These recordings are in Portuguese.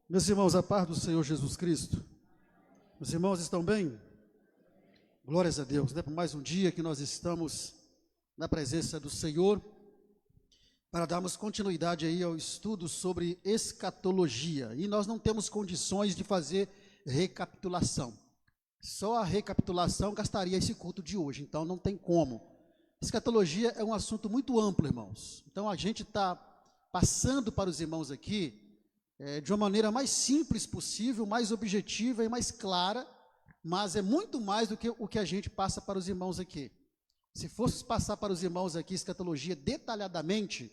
Meus irmãos, a paz do Senhor Jesus Cristo. Meus irmãos estão bem? Glórias a Deus, né? Por mais um dia que nós estamos na presença do Senhor, para darmos continuidade aí ao estudo sobre escatologia. E nós não temos condições de fazer recapitulação. Só a recapitulação gastaria esse culto de hoje, então não tem como. Escatologia é um assunto muito amplo, irmãos. Então a gente está passando para os irmãos aqui de uma maneira mais simples possível, mais objetiva e mais clara, mas é muito mais do que o que a gente passa para os irmãos aqui. Se fosse passar para os irmãos aqui escatologia detalhadamente,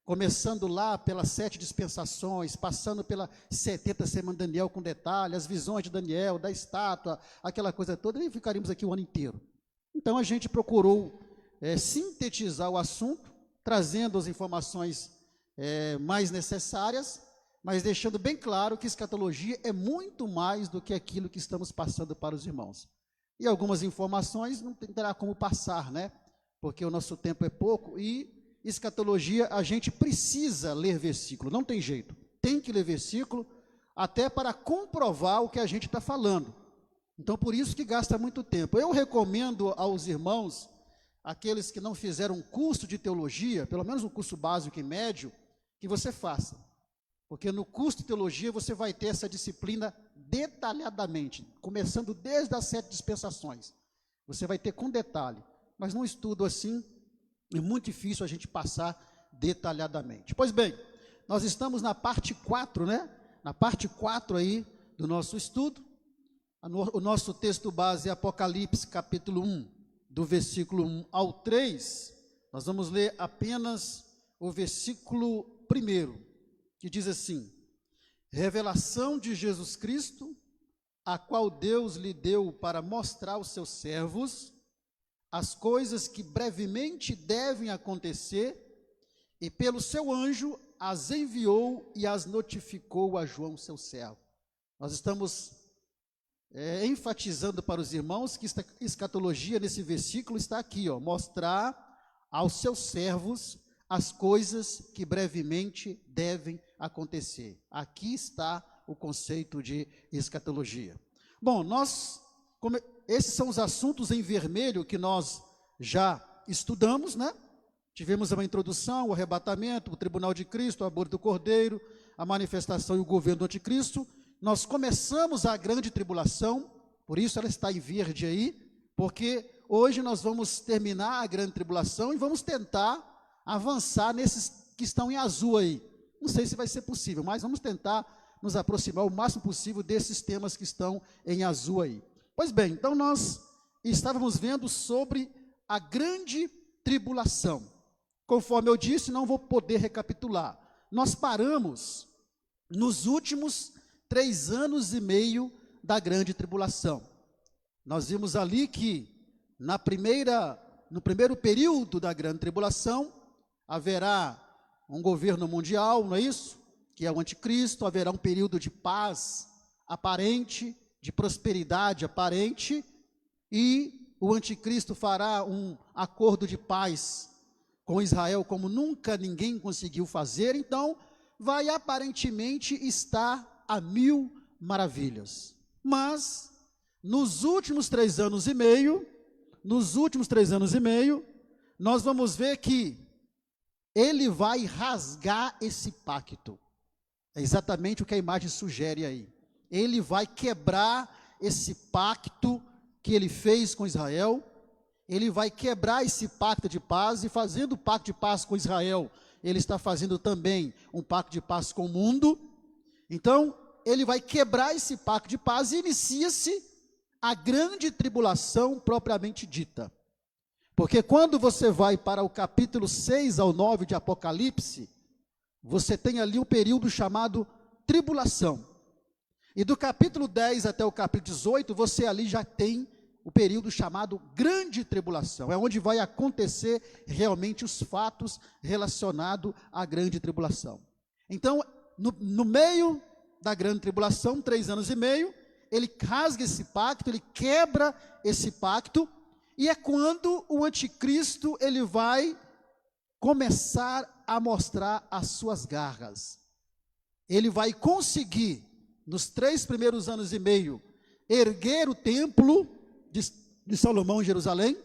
começando lá pelas 7 dispensações, passando pela 70 semanas de Daniel com detalhe, as visões de Daniel, da estátua, aquela coisa toda, e ficaríamos aqui o ano inteiro. Então a gente procurou sintetizar o assunto, trazendo as informações mais necessárias, mas deixando bem claro que escatologia é muito mais do que aquilo que estamos passando para os irmãos. E algumas informações não terá como passar, né? Porque o nosso tempo é pouco e escatologia a gente precisa ler versículo, não tem jeito. Tem que ler versículo até para comprovar o que a gente está falando. Então por isso que gasta muito tempo. Eu recomendo aos irmãos, aqueles que não fizeram um curso de teologia, pelo menos um curso básico e médio, que você faça. Porque no curso de teologia você vai ter essa disciplina detalhadamente, começando desde as 7 dispensações. Você vai ter com detalhe, mas num estudo assim, é muito difícil a gente passar detalhadamente. Pois bem, nós estamos na parte 4, né? Na parte 4 aí do nosso estudo. O nosso texto base é Apocalipse, capítulo 1, do versículo 1 ao 3. Nós vamos ler apenas o versículo 1, que diz assim: revelação de Jesus Cristo, a qual Deus lhe deu para mostrar aos seus servos as coisas que brevemente devem acontecer, e pelo seu anjo as enviou e as notificou a João, seu servo. Nós estamos enfatizando para os irmãos que escatologia nesse versículo está aqui, ó, mostrar aos seus servos as coisas que brevemente devem acontecer. Aqui está o conceito de escatologia. Bom, esses são os assuntos em vermelho que nós já estudamos, né? Tivemos uma introdução, o arrebatamento, o tribunal de Cristo, o aborto do Cordeiro, a manifestação e o governo do anticristo. Nós começamos a grande tribulação, por isso ela está em verde aí, porque hoje nós vamos terminar a grande tribulação e vamos tentar avançar nesses que estão em azul aí. Não sei se vai ser possível, mas vamos tentar nos aproximar o máximo possível desses temas que estão em azul aí. Pois bem, então nós estávamos vendo sobre a grande tribulação. Conforme eu disse, não vou poder recapitular. Nós paramos nos últimos 3 anos e meio da grande tribulação. Nós vimos ali que no primeiro período da grande tribulação, haverá um governo mundial, não é isso? Que é o anticristo, haverá um período de paz aparente, de prosperidade aparente, e o anticristo fará um acordo de paz com Israel como nunca ninguém conseguiu fazer, então vai aparentemente estar a 1000 maravilhas. Mas nos últimos 3 anos e meio, nós vamos ver que ele vai rasgar esse pacto. É exatamente o que a imagem sugere aí. Ele vai quebrar esse pacto que ele fez com Israel. Ele vai quebrar esse pacto de paz, e fazendo o pacto de paz com Israel, ele está fazendo também um pacto de paz com o mundo. Então, ele vai quebrar esse pacto de paz e inicia-se a grande tribulação propriamente dita. Porque quando você vai para o capítulo 6 ao 9 de Apocalipse, você tem ali um período chamado tribulação. E do capítulo 10 até o capítulo 18, você ali já tem o período chamado grande tribulação. É onde vai acontecer realmente os fatos relacionados à grande tribulação. Então, no meio da grande tribulação, 3 anos e meio, ele rasga esse pacto, ele quebra esse pacto, e é quando o anticristo ele vai começar a mostrar as suas garras. Ele vai conseguir nos 3 primeiros anos e meio, erguer o templo de Salomão em Jerusalém,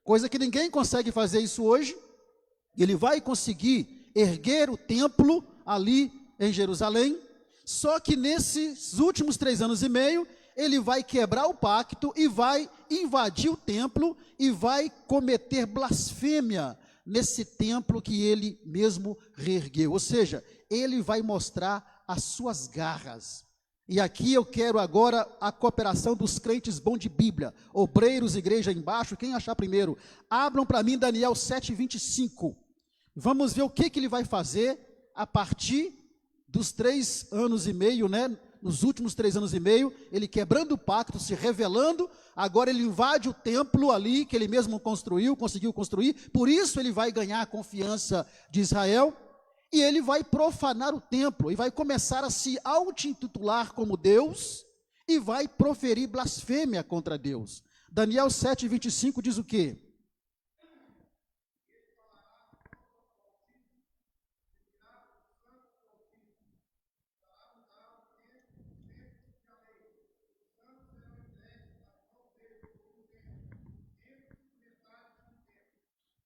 coisa que ninguém consegue fazer isso hoje. Ele vai conseguir erguer o templo ali em Jerusalém, só que nesses últimos 3 anos e meio, ele vai quebrar o pacto e vai invadir o templo e vai cometer blasfêmia nesse templo que ele mesmo reergueu. Ou seja, ele vai mostrar as suas garras. E aqui eu quero agora a cooperação dos crentes bons de Bíblia, obreiros, igreja embaixo, quem achar primeiro, abram para mim Daniel 7:25. Vamos ver o que ele vai fazer a partir dos 3 anos e meio, né? Nos últimos 3 anos e meio, ele quebrando o pacto, se revelando, agora ele invade o templo ali, que ele mesmo construiu, conseguiu construir, por isso ele vai ganhar a confiança de Israel, e ele vai profanar o templo, e vai começar a se auto-intitular como Deus, e vai proferir blasfêmia contra Deus. Daniel 7:25 diz o quê?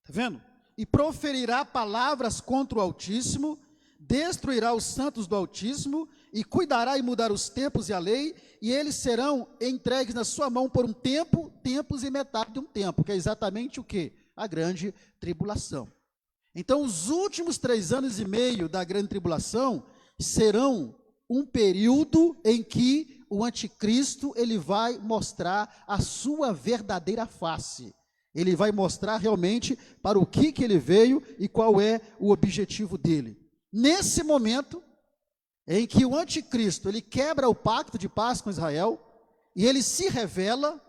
Está vendo? E proferirá palavras contra o Altíssimo, destruirá os santos do Altíssimo, e cuidará em mudar os tempos e a lei, e eles serão entregues na sua mão por um tempo, tempos e metade de um tempo, que é exatamente o quê? A grande tribulação. Então, os últimos 3 anos e meio da grande tribulação serão um período em que o anticristo, ele vai mostrar a sua verdadeira face. Ele vai mostrar realmente para o que ele veio e qual é o objetivo dele. Nesse momento em que o anticristo, ele quebra o pacto de paz com Israel, e ele se revela,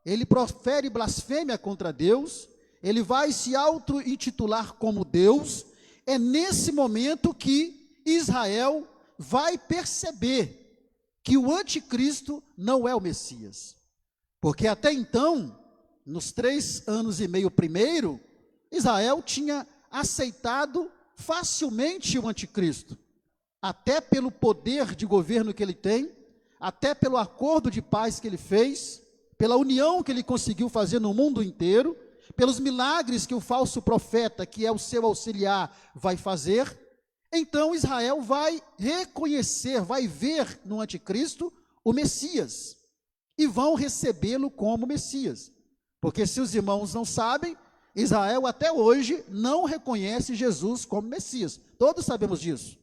ele profere blasfêmia contra Deus, ele vai se auto-intitular como Deus, é nesse momento que Israel vai perceber que o anticristo não é o Messias. Porque até então, nos 3 anos e meio primeiro, Israel tinha aceitado facilmente o anticristo, até pelo poder de governo que ele tem, até pelo acordo de paz que ele fez, pela união que ele conseguiu fazer no mundo inteiro, pelos milagres que o falso profeta, que é o seu auxiliar, vai fazer. Então Israel vai reconhecer, vai ver no anticristo o Messias, e vão recebê-lo como Messias. Porque se os irmãos não sabem, Israel até hoje não reconhece Jesus como Messias. Todos sabemos disso.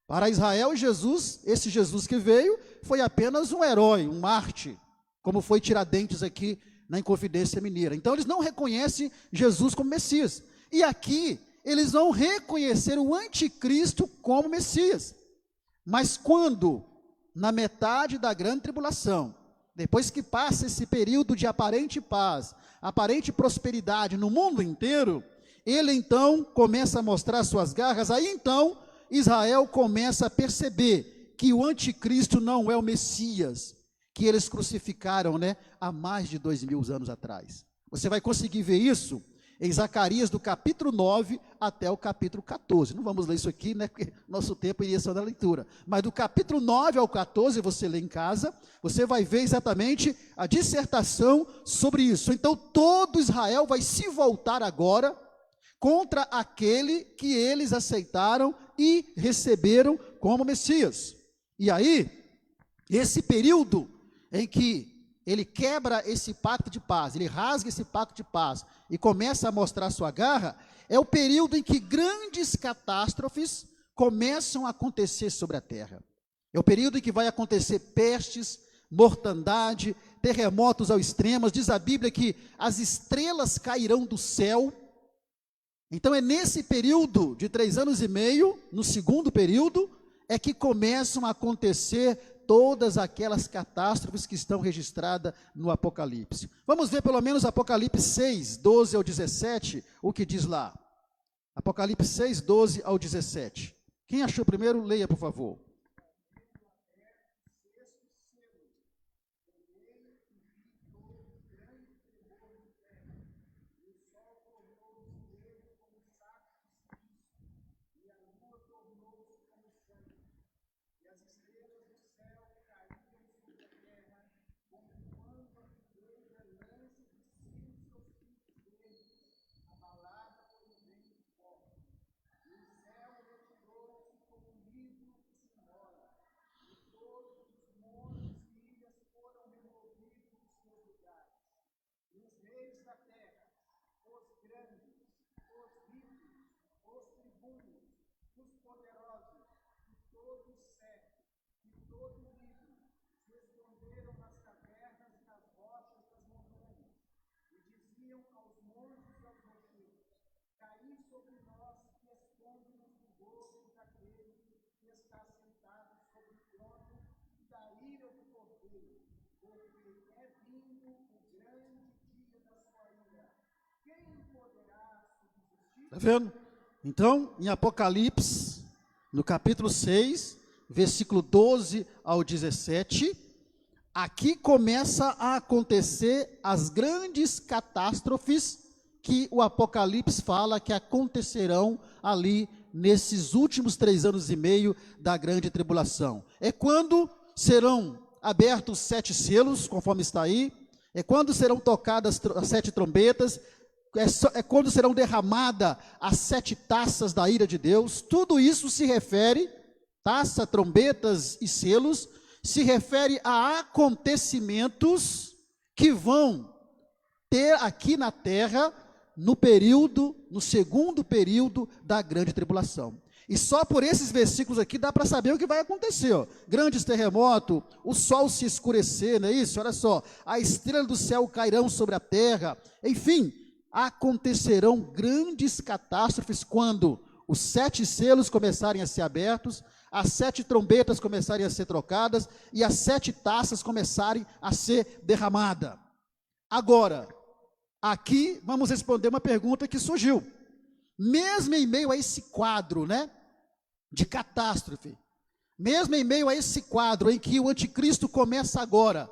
Para Israel, Jesus, esse Jesus que veio, foi apenas um herói, um mártir, como foi Tiradentes aqui na Inconfidência Mineira. Então eles não reconhecem Jesus como Messias. E aqui eles vão reconhecer o anticristo como Messias. Mas quando, na metade da grande tribulação, depois que passa esse período de aparente paz, aparente prosperidade no mundo inteiro, ele então começa a mostrar suas garras. Aí então Israel começa a perceber que o anticristo não é o Messias, que eles crucificaram, né, há mais de 2000 anos atrás. Você vai conseguir ver isso em Zacarias do capítulo 9 até o capítulo 14. Não vamos ler isso aqui, né, porque nosso tempo iria ser da leitura. Mas do capítulo 9 ao 14, você lê em casa, você vai ver exatamente a dissertação sobre isso. Então todo Israel vai se voltar agora contra aquele que eles aceitaram e receberam como Messias. E aí, esse período em que ele quebra esse pacto de paz, ele rasga esse pacto de paz e começa a mostrar sua garra, é o período em que grandes catástrofes começam a acontecer sobre a terra. É o período em que vai acontecer pestes, mortandade, terremotos ao extremo. Diz a Bíblia que as estrelas cairão do céu. Então é nesse período de 3 anos e meio, no segundo período, é que começam a acontecer todas aquelas catástrofes que estão registradas no Apocalipse. Vamos ver pelo menos Apocalipse 6, 12 ao 17, o que diz lá. Apocalipse 6, 12 ao 17. Quem achou primeiro, leia por favor. Está vendo? Então, em Apocalipse, no capítulo 6, versículo 12 ao 17, aqui começa a acontecer as grandes catástrofes que o Apocalipse fala que acontecerão ali nesses últimos 3 anos e meio da grande tribulação. É quando serão abertos 7 selos, conforme está aí, é quando serão tocadas as 7 trombetas, é quando serão derramadas as 7 taças da ira de Deus. Tudo isso se refere, taça, trombetas e selos, se refere a acontecimentos que vão ter aqui na terra no segundo período da grande tribulação. E só por esses versículos aqui dá para saber o que vai acontecer, ó. Grandes terremotos, o sol se escurecer, não é isso? Olha só, a estrela do céu cairão sobre a terra, enfim, acontecerão grandes catástrofes quando os 7 selos começarem a ser abertos, as 7 trombetas começarem a ser trocadas e as 7 taças começarem a ser derramadas. Agora, aqui vamos responder uma pergunta que surgiu. Mesmo em meio a esse quadro, né, de catástrofe, mesmo em meio a esse quadro em que o anticristo começa agora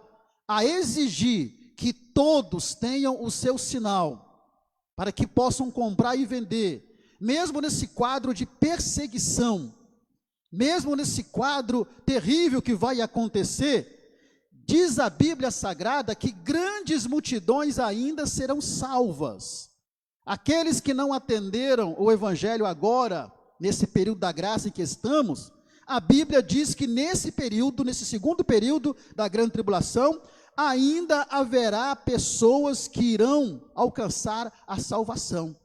a exigir que todos tenham o seu sinal, para que possam comprar e vender, mesmo nesse quadro de perseguição, mesmo nesse quadro terrível que vai acontecer, diz a Bíblia Sagrada que grandes multidões ainda serão salvas. Aqueles que não atenderam o Evangelho agora, nesse período da graça em que estamos, a Bíblia diz que nesse período, nesse segundo período da grande tribulação, ainda haverá pessoas que irão alcançar a salvação.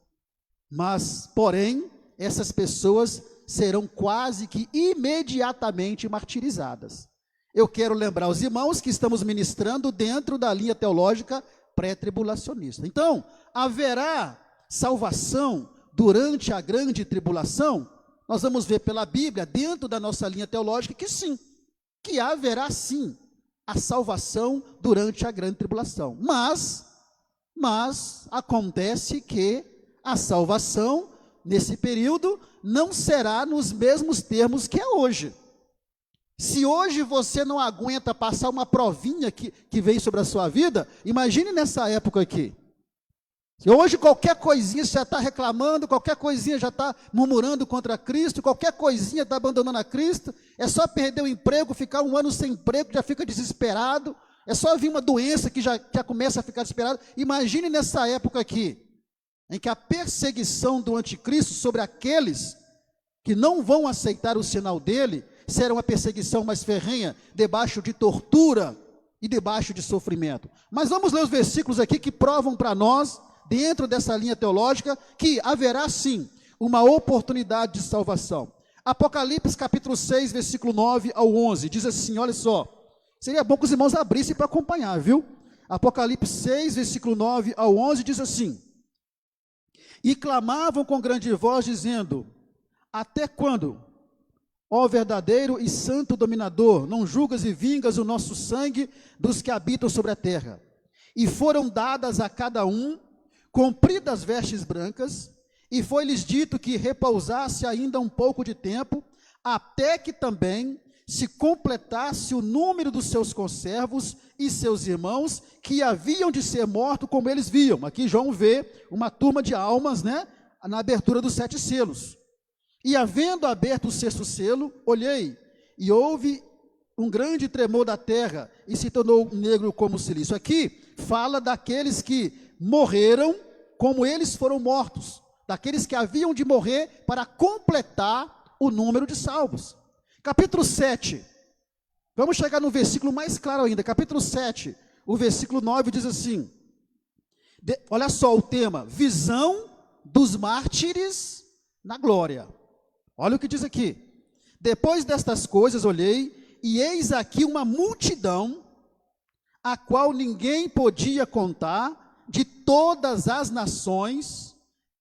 Mas, porém, essas pessoas serão quase que imediatamente martirizadas. Eu quero lembrar os irmãos que estamos ministrando dentro da linha teológica pré-tribulacionista. Então, haverá salvação durante a grande tribulação? Nós vamos ver pela Bíblia, dentro da nossa linha teológica, que sim, que haverá sim a salvação durante a grande tribulação. Mas acontece que a salvação, nesse período, não será nos mesmos termos que é hoje. Se hoje você não aguenta passar uma provinha que vem sobre a sua vida, imagine nessa época aqui. Se hoje qualquer coisinha você já está reclamando, qualquer coisinha já está murmurando contra Cristo, qualquer coisinha está abandonando a Cristo, é só perder o emprego, ficar 1 ano sem emprego, já fica desesperado, é só vir uma doença que já começa a ficar desesperado. Imagine nessa época aqui, em que a perseguição do anticristo sobre aqueles que não vão aceitar o sinal dele, será uma perseguição mais ferrenha, debaixo de tortura e debaixo de sofrimento. Mas vamos ler os versículos aqui que provam para nós, dentro dessa linha teológica, que haverá sim uma oportunidade de salvação. Apocalipse capítulo 6, versículo 9 ao 11, diz assim, olha só, seria bom que os irmãos abrissem para acompanhar, viu? Apocalipse 6, versículo 9 ao 11, diz assim, e clamavam com grande voz, dizendo, até quando, ó verdadeiro e santo dominador, não julgas e vingas o nosso sangue dos que habitam sobre a terra? E foram dadas a cada um compridas vestes brancas, e foi-lhes dito que repousasse ainda um pouco de tempo, até que também se completasse o número dos seus conservos e seus irmãos, que haviam de ser mortos como eles viam. Aqui João vê uma turma de almas, né, na abertura dos 7 selos. E havendo aberto o 6º selo, olhei, e houve um grande tremor da terra, e se tornou negro como silício. Aqui fala daqueles que morreram como eles foram mortos, daqueles que haviam de morrer para completar o número de salvos. Capítulo 7, vamos chegar no versículo mais claro ainda, capítulo 7, o versículo 9 diz assim, olha só o tema, visão dos mártires na glória. Olha o que diz aqui. Depois destas coisas olhei, e eis aqui uma multidão, a qual ninguém podia contar, de todas as nações,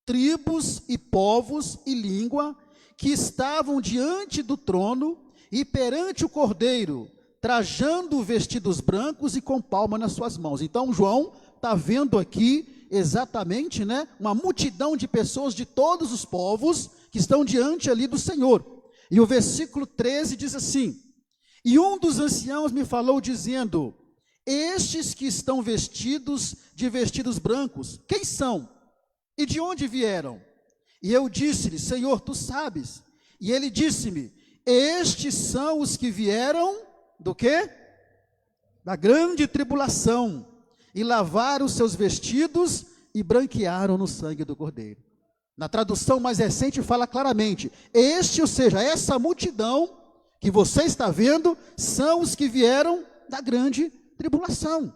tribos e povos e língua, que estavam diante do trono e perante o Cordeiro, trajando vestidos brancos e com palma nas suas mãos. Então João está vendo aqui exatamente, né, uma multidão de pessoas de todos os povos que estão diante ali do Senhor. E o versículo 13 diz assim: e um dos anciãos me falou dizendo: estes que estão vestidos de vestidos brancos, quem são? E de onde vieram? E eu disse-lhe: Senhor, tu sabes. E ele disse-me: estes são os que vieram do quê? Da grande tribulação, e lavaram os seus vestidos e branquearam no sangue do Cordeiro. Na tradução mais recente fala claramente, ou seja, essa multidão que você está vendo, são os que vieram da grande tribulação.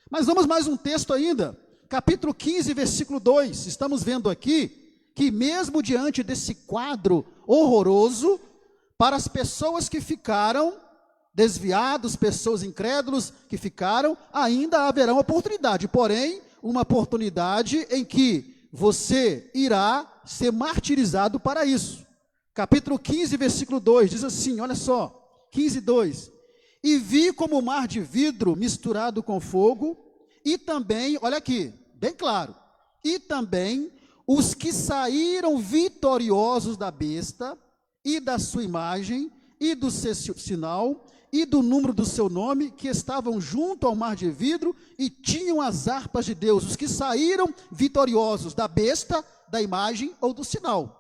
Mas vamos mais um texto ainda, capítulo 15, versículo 2, estamos vendo aqui, que mesmo diante desse quadro horroroso, para as pessoas que ficaram desviados, pessoas incrédulos que ficaram, ainda haverá uma oportunidade, porém, uma oportunidade em que você irá ser martirizado para isso. Capítulo 15, versículo 2, diz assim, olha só, 15, 2, e vi como o mar de vidro misturado com fogo, e também, olha aqui, bem claro, e também os que saíram vitoriosos da besta, e da sua imagem, e do seu sinal, e do número do seu nome, que estavam junto ao mar de vidro, e tinham as harpas de Deus, os que saíram vitoriosos da besta, da imagem ou do sinal.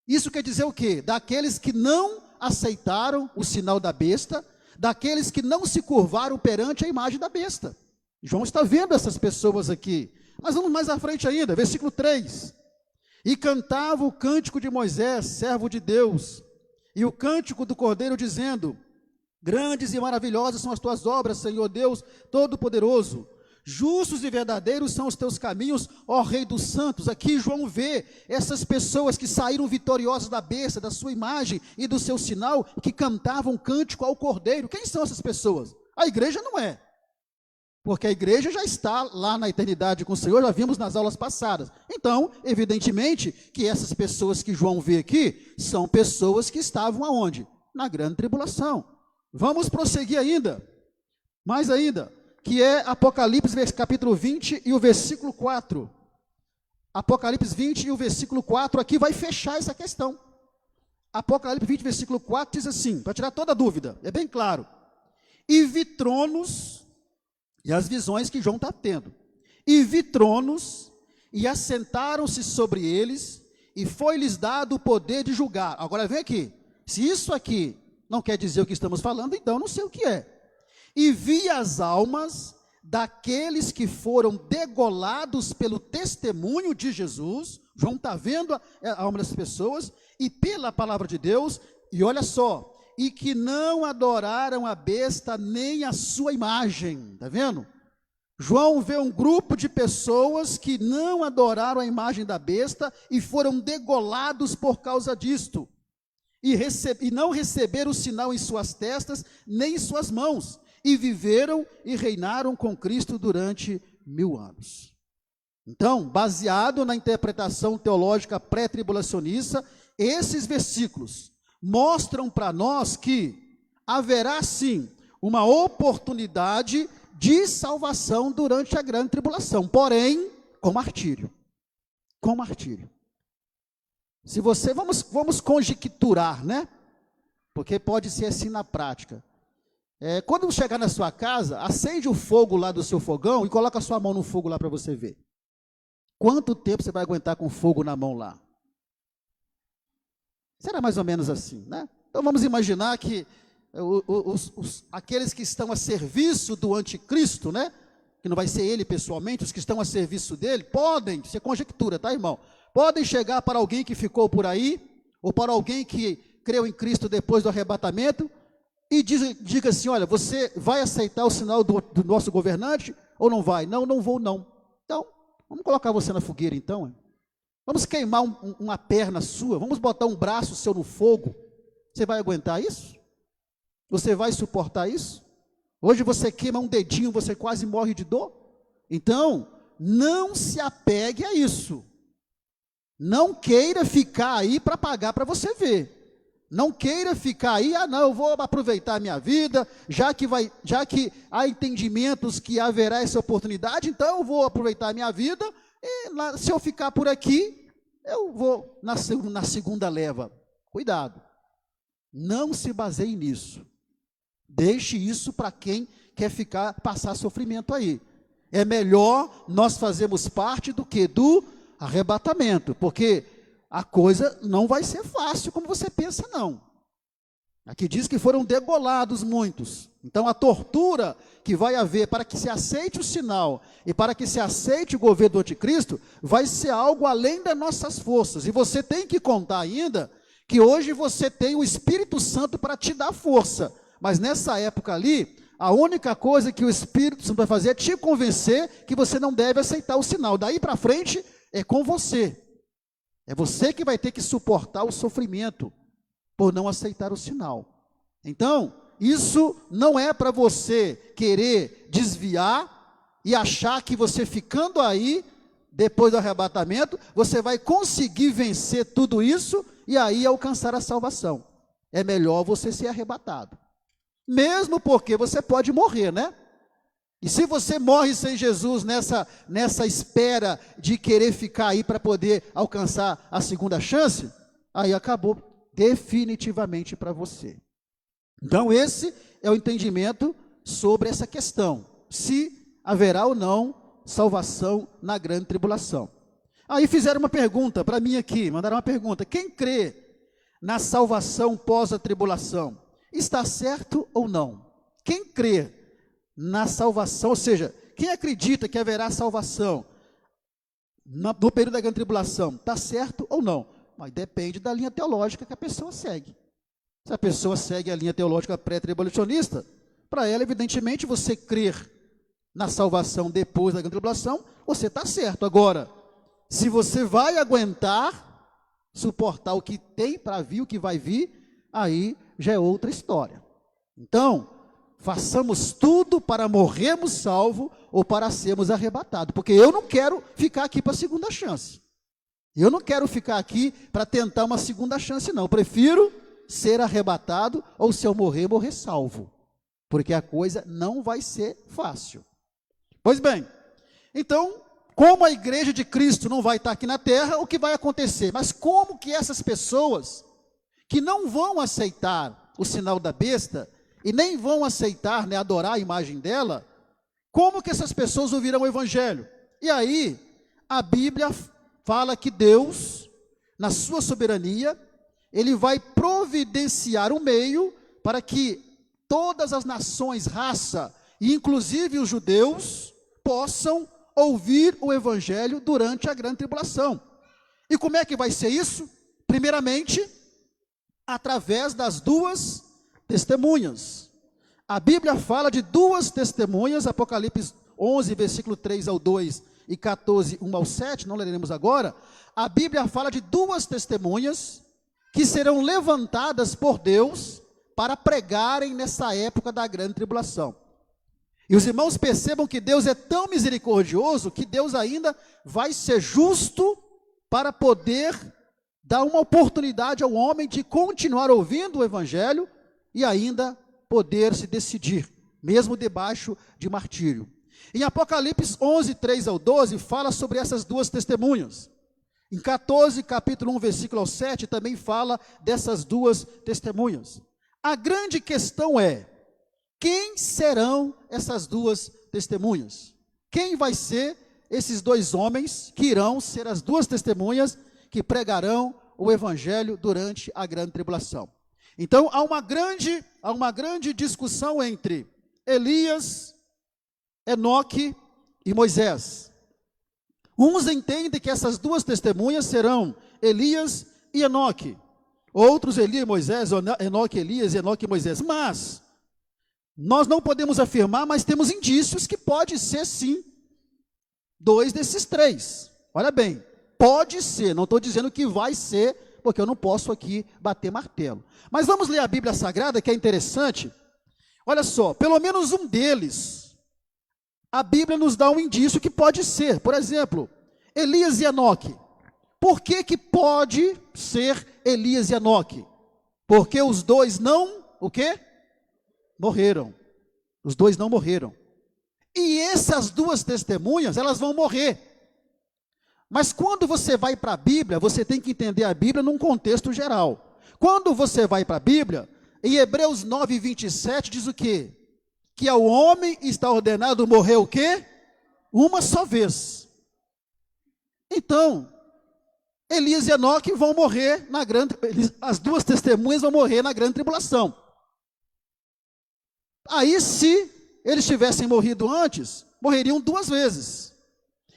Isso quer dizer o quê? Daqueles que não aceitaram o sinal da besta, daqueles que não se curvaram perante a imagem da besta. João está vendo essas pessoas aqui. Mas vamos mais à frente ainda, versículo 3. E cantava o cântico de Moisés, servo de Deus, e o cântico do Cordeiro, dizendo: grandes e maravilhosas são as tuas obras, Senhor Deus Todo-Poderoso. Justos e verdadeiros são os teus caminhos, ó Rei dos santos. Aqui João vê essas pessoas que saíram vitoriosas da besta, da sua imagem e do seu sinal, que cantavam cântico ao Cordeiro. Quem são essas pessoas? A igreja não é, porque a igreja já está lá na eternidade com o Senhor, já vimos nas aulas passadas. Então, evidentemente, que essas pessoas que João vê aqui, são pessoas que estavam aonde? Na grande tribulação. Vamos prosseguir ainda, mais ainda, que é Apocalipse capítulo 20 e o versículo 4. Apocalipse 20 e o versículo 4, aqui vai fechar essa questão. Apocalipse 20, versículo 4 diz assim, para tirar toda a dúvida, é bem claro. E vi tronos, e as visões que João está tendo, e vi tronos, e assentaram-se sobre eles, e foi-lhes dado o poder de julgar. Agora vem aqui, se isso aqui não quer dizer o que estamos falando, então não sei o que é. E vi as almas daqueles que foram degolados pelo testemunho de Jesus. João está vendo a alma das pessoas, e pela palavra de Deus, e olha só, e que não adoraram a besta nem a sua imagem, está vendo? João vê um grupo de pessoas que não adoraram a imagem da besta e foram degolados por causa disto, e não receberam o sinal em suas testas, nem em suas mãos, e viveram e reinaram com Cristo durante 1000 anos. Então, baseado na interpretação teológica pré-tribulacionista, esses versículos mostram para nós que haverá sim uma oportunidade de salvação durante a grande tribulação, porém com martírio. Com martírio. Se você, vamos conjecturar, né? Porque pode ser assim na prática. Quando chegar na sua casa, acende o fogo lá do seu fogão e coloca a sua mão no fogo lá para você ver. Quanto tempo você vai aguentar com fogo na mão lá? Será mais ou menos assim, né? Então vamos imaginar que aqueles que estão a serviço do anticristo, né? Que não vai ser ele pessoalmente, os que estão a serviço dele, podem, isso é conjectura, tá, irmão? Podem chegar para alguém que ficou por aí, ou para alguém que creu em Cristo depois do arrebatamento, e diga assim, olha, você vai aceitar o sinal do nosso governante ou não vai? Não, não vou não. Então, vamos colocar você na fogueira então. Vamos queimar uma perna sua, vamos botar um braço seu no fogo. Você vai aguentar isso? Você vai suportar isso? Hoje você queima um dedinho, você quase morre de dor. Então, não se apegue a isso. Não queira ficar aí para pagar para você ver. Não queira ficar aí, não, eu vou aproveitar a minha vida, já que há entendimentos que haverá essa oportunidade, então eu vou aproveitar a minha vida, e se eu ficar por aqui, eu vou na segunda leva. Cuidado, não se baseie nisso. Deixe isso para quem quer passar sofrimento aí. É melhor nós fazermos parte do que? Do arrebatamento, porque a coisa não vai ser fácil como você pensa, não. Aqui diz que foram degolados muitos. Então a tortura que vai haver para que se aceite o sinal e para que se aceite o governo do anticristo, vai ser algo além das nossas forças. E você tem que contar ainda que hoje você tem o Espírito Santo para te dar força. Mas nessa época ali, a única coisa que o Espírito Santo vai fazer é te convencer que você não deve aceitar o sinal. Daí para frente é com você. É você que vai ter que suportar o sofrimento por não aceitar o sinal. Então, isso não é para você querer desviar e achar que você ficando aí, depois do arrebatamento, você vai conseguir vencer tudo isso e aí alcançar a salvação. É melhor você ser arrebatado. Mesmo porque você pode morrer, né? E se você morre sem Jesus nessa espera de querer ficar aí para poder alcançar a segunda chance, aí acabou definitivamente para você. Então esse é o entendimento sobre essa questão, se haverá ou não salvação na grande tribulação. Aí fizeram uma pergunta para mim aqui, mandaram uma pergunta: quem crê na salvação pós a tribulação, está certo ou não? Quem crê na salvação, ou seja, quem acredita que haverá salvação no período da grande tribulação, está certo ou não? Mas depende da linha teológica que a pessoa segue. Se a pessoa segue a linha teológica pré-tribulacionista, para ela, evidentemente, você crer na salvação depois da grande tribulação, você está certo. Agora, se você vai aguentar, suportar o que tem para vir, o que vai vir, aí já é outra história. Então, façamos tudo para morrermos salvos ou para sermos arrebatados, porque eu não quero ficar aqui para a segunda chance. Eu não quero ficar aqui para tentar uma segunda chance, não. Eu prefiro ser arrebatado ou, se eu morrer, morrer salvo, porque a coisa não vai ser fácil. Pois bem, então, como a igreja de Cristo não vai estar aqui na terra, o que vai acontecer? Mas como que essas pessoas que não vão aceitar o sinal da besta e nem vão aceitar, né, adorar a imagem dela, como que essas pessoas ouvirão o evangelho? E aí, a Bíblia fala que Deus, na sua soberania, Ele vai providenciar um meio para que todas as nações, raça, e inclusive os judeus, possam ouvir o evangelho durante a grande tribulação. E como é que vai ser isso? Primeiramente, através das duas testemunhas. A Bíblia fala de duas testemunhas, Apocalipse 11, versículo 3 ao 2 e 14, 1 ao 7, não leremos agora. A Bíblia fala de duas testemunhas que serão levantadas por Deus para pregarem nessa época da grande tribulação. E os irmãos percebam que Deus é tão misericordioso que Deus ainda vai ser justo para poder dar uma oportunidade ao homem de continuar ouvindo o evangelho e ainda poder se decidir, mesmo debaixo de martírio. Em Apocalipse 11, 3 ao 12, fala sobre essas duas testemunhas. Em 14, capítulo 1, versículo ao 7, também fala dessas duas testemunhas. A grande questão é: quem serão essas duas testemunhas? Quem vai ser esses dois homens que irão ser as duas testemunhas que pregarão o evangelho durante a grande tribulação? Então, há uma grande discussão entre Elias, Enoque e Moisés. Uns entendem que essas duas testemunhas serão Elias e Enoque. Outros, Elias e Moisés, Enoque e Elias, Enoque e Moisés. Mas nós não podemos afirmar, mas temos indícios que pode ser sim dois desses três. Olha bem, pode ser, não estou dizendo que vai ser, porque eu não posso aqui bater martelo. Mas vamos ler a Bíblia Sagrada, que é interessante. Olha só, pelo menos um deles, a Bíblia nos dá um indício que pode ser. Por exemplo, Elias e Enoque. Por que que pode ser Elias e Enoque? Porque os dois não, o quê? Morreram. Os dois não morreram. E essas duas testemunhas, elas vão morrer. Mas quando você vai para a Bíblia, você tem que entender a Bíblia num contexto geral. Quando você vai para a Bíblia, em Hebreus 9, 27, diz o quê? Que ao homem está ordenado morrer o quê? Uma só vez. Então, Elias e Enoque vão morrer na grande, as duas testemunhas vão morrer na grande tribulação. Aí, se eles tivessem morrido antes, morreriam duas vezes.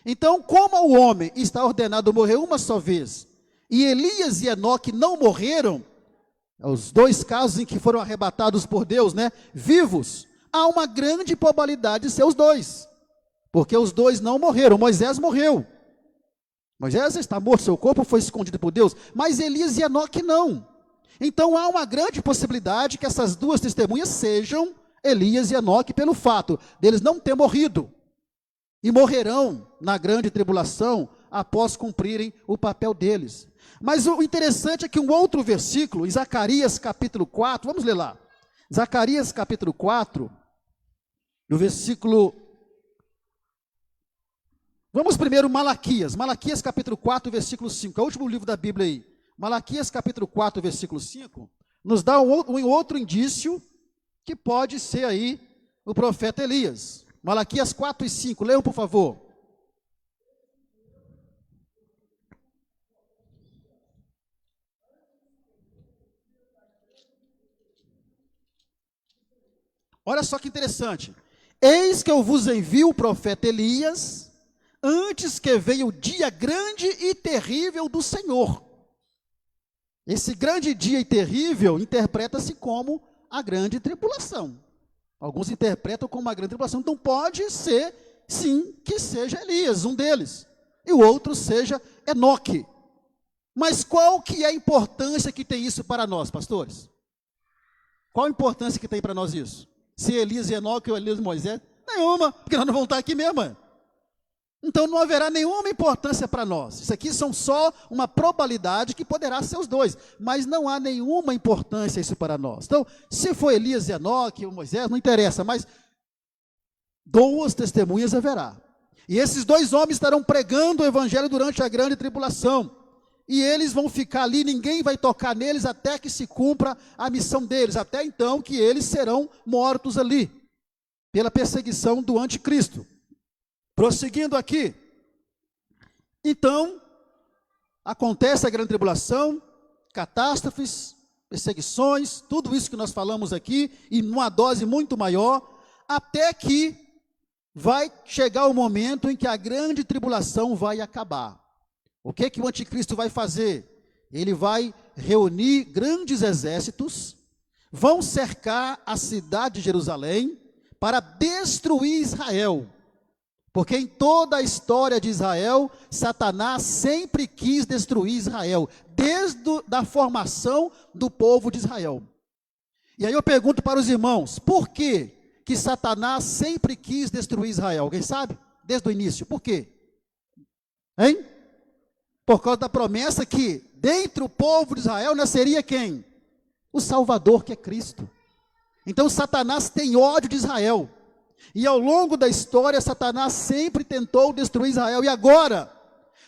Então, como o homem está ordenado morrer uma só vez, e Elias e Enoque não morreram, os dois casos em que foram arrebatados por Deus, vivos, há uma grande probabilidade de ser os dois, porque os dois não morreram. Moisés morreu. Moisés está morto, seu corpo foi escondido por Deus, mas Elias e Enoque não. Então há uma grande possibilidade que essas duas testemunhas sejam Elias e Enoque, pelo fato deles não ter morrido, e morrerão na grande tribulação após cumprirem o papel deles. Mas o interessante é que um outro versículo, em Zacarias capítulo 4, vamos ler lá. Zacarias capítulo 4, no versículo... Vamos primeiro Malaquias. Malaquias capítulo 4, versículo 5, é o último livro da Bíblia aí. Malaquias capítulo 4, versículo 5, nos dá um outro indício que pode ser aí o profeta Elias. Malaquias 4 e 5, leiam por favor. Olha só que interessante. Eis que eu vos envio o profeta Elias, antes que venha o dia grande e terrível do Senhor. Esse grande dia e terrível interpreta-se como a grande tribulação. Alguns interpretam como uma grande tribulação. Então pode ser, sim, que seja Elias, um deles. E o outro seja Enoque. Mas qual que é a importância que tem isso para nós, pastores? Qual a importância que tem para nós isso? Se Elias e Enoque ou Elias e Moisés? Nenhuma, porque nós não vamos estar aqui mesmo. Então não haverá nenhuma importância para nós. Isso aqui são só uma probabilidade que poderá ser os dois, mas não há nenhuma importância isso para nós. Então, se for Elias e Enoque ou Moisés, não interessa, mas duas testemunhas haverá. E esses dois homens estarão pregando o evangelho durante a grande tribulação. E eles vão ficar ali, ninguém vai tocar neles até que se cumpra a missão deles. Até então que eles serão mortos ali, pela perseguição do anticristo. Prosseguindo aqui, então, acontece a grande tribulação, catástrofes, perseguições, tudo isso que nós falamos aqui, e numa dose muito maior, até que vai chegar o momento em que a grande tribulação vai acabar. O que que o anticristo vai fazer? Ele vai reunir grandes exércitos, vão cercar a cidade de Jerusalém, para destruir Israel. Porque em toda a história de Israel, Satanás sempre quis destruir Israel, desde a formação do povo de Israel. E aí eu pergunto para os irmãos, por que Satanás sempre quis destruir Israel? Alguém sabe? Desde o início, por quê? Hein? Por causa da promessa que dentro do povo de Israel nasceria quem? O Salvador, que é Cristo. Então Satanás tem ódio de Israel. E ao longo da história, Satanás sempre tentou destruir Israel. E agora,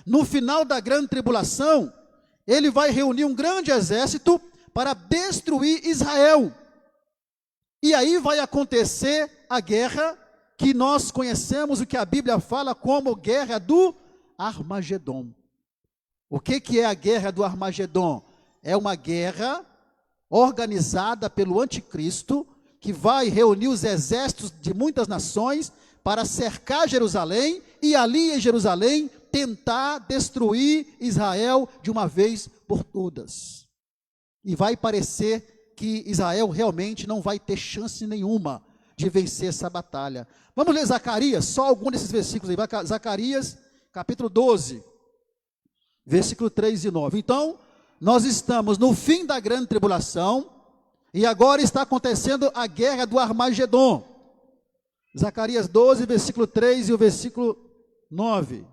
no final da grande tribulação, ele vai reunir um grande exército para destruir Israel. E aí vai acontecer a guerra que nós conhecemos, o que a Bíblia fala como guerra do Armagedon. O que é a guerra do Armagedon? É uma guerra organizada pelo anticristo, que vai reunir os exércitos de muitas nações para cercar Jerusalém e ali em Jerusalém tentar destruir Israel de uma vez por todas. E vai parecer que Israel realmente não vai ter chance nenhuma de vencer essa batalha. Vamos ler Zacarias, só algum desses versículos aí. Zacarias, capítulo 12. versículo 3 e 9. Então, nós estamos no fim da grande tribulação, e agora está acontecendo a guerra do Armagedon. Zacarias 12, versículo 3 e o versículo 9.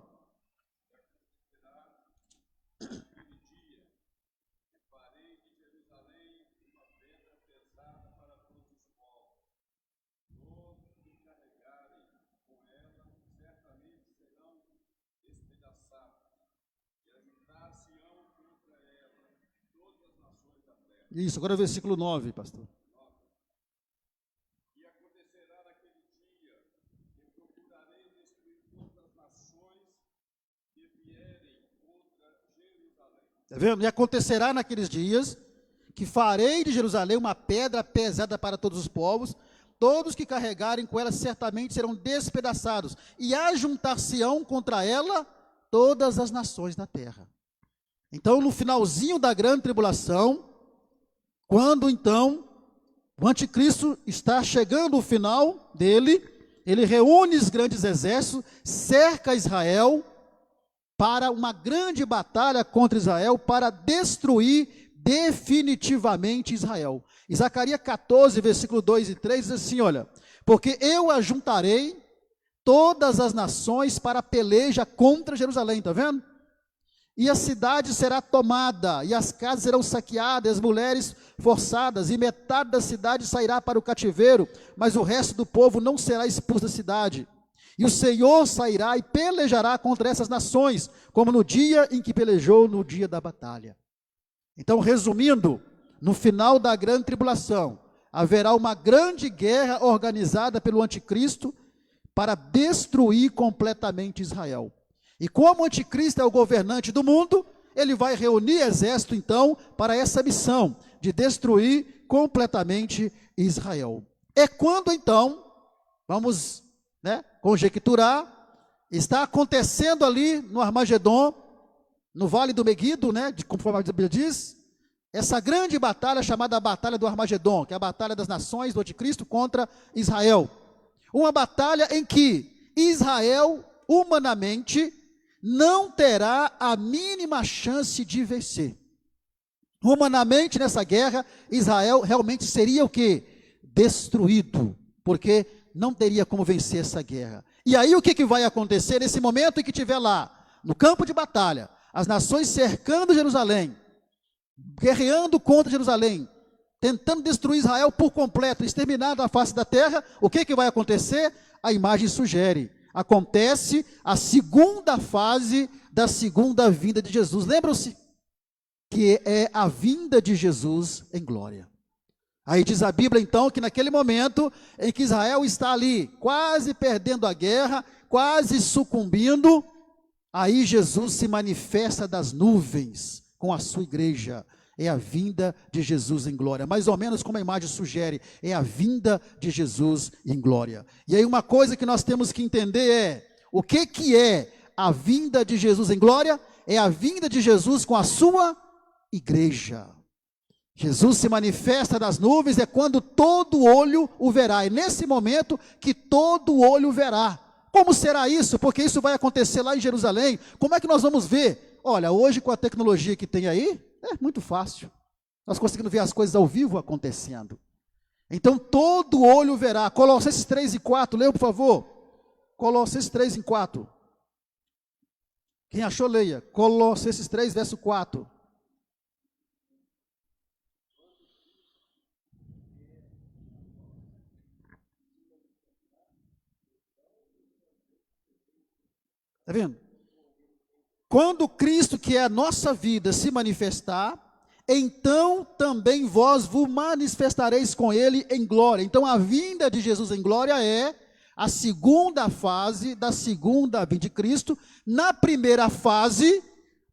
Isso, agora é o versículo 9, pastor. E acontecerá naquele dia que procurarei destruir todas as nações que vierem contra Jerusalém. Está vendo? E acontecerá naqueles dias que farei de Jerusalém uma pedra pesada para todos os povos, todos que carregarem com ela certamente serão despedaçados, e ajuntar-se-ão contra ela todas as nações da terra. Então, no finalzinho da grande tribulação, quando então o anticristo está chegando ao final dele, ele reúne os grandes exércitos, cerca Israel para uma grande batalha contra Israel, para destruir definitivamente Israel. Em Zacarias 14, versículo 2 e 3, diz assim, olha, porque eu ajuntarei todas as nações para a peleja contra Jerusalém, está vendo? E a cidade será tomada, e as casas serão saqueadas, as mulheres forçadas, e metade da cidade sairá para o cativeiro, mas o resto do povo não será expulso da cidade. E o Senhor sairá e pelejará contra essas nações, como no dia em que pelejou no dia da batalha. Então, resumindo, no final da grande tribulação, haverá uma grande guerra organizada pelo anticristo para destruir completamente Israel. E como o anticristo é o governante do mundo, ele vai reunir exército, então, para essa missão de destruir completamente Israel. É quando, então, vamos conjecturar, está acontecendo ali no Armagedon, no Vale do Meguido, conforme a Bíblia diz, essa grande batalha chamada a Batalha do Armagedon, que é a batalha das nações do anticristo contra Israel. Uma batalha em que Israel, humanamente, não terá a mínima chance de vencer. Humanamente, nessa guerra, Israel realmente seria o quê? Destruído, porque não teria como vencer essa guerra. E aí o que vai acontecer nesse momento em que estiver lá, no campo de batalha, as nações cercando Jerusalém, guerreando contra Jerusalém, tentando destruir Israel por completo, exterminar da face da terra, o que vai acontecer? A imagem sugere. Acontece a segunda fase da segunda vinda de Jesus. Lembram-se que é a vinda de Jesus em glória. Aí diz a Bíblia então que naquele momento em que Israel está ali quase perdendo a guerra, quase sucumbindo, aí Jesus se manifesta das nuvens com a sua igreja. É a vinda de Jesus em glória, mais ou menos como a imagem sugere, é a vinda de Jesus em glória. E aí uma coisa que nós temos que entender é, o que é a vinda de Jesus em glória? É a vinda de Jesus com a sua igreja. Jesus se manifesta das nuvens, é quando todo olho o verá, é nesse momento que todo olho verá. Como será isso? Porque isso vai acontecer lá em Jerusalém. Como é que nós vamos ver? Olha, hoje com a tecnologia que tem aí, é muito fácil. Nós conseguimos ver as coisas ao vivo acontecendo. Então todo olho verá. Colossenses 3 e 4, leia por favor. Colossenses 3 e 4. Quem achou, leia. Colossenses 3, verso 4. Está vendo? Quando Cristo, que é a nossa vida, se manifestar, então também vós vos manifestareis com Ele em glória. Então a vinda de Jesus em glória é a segunda fase da segunda vinda de Cristo. Na primeira fase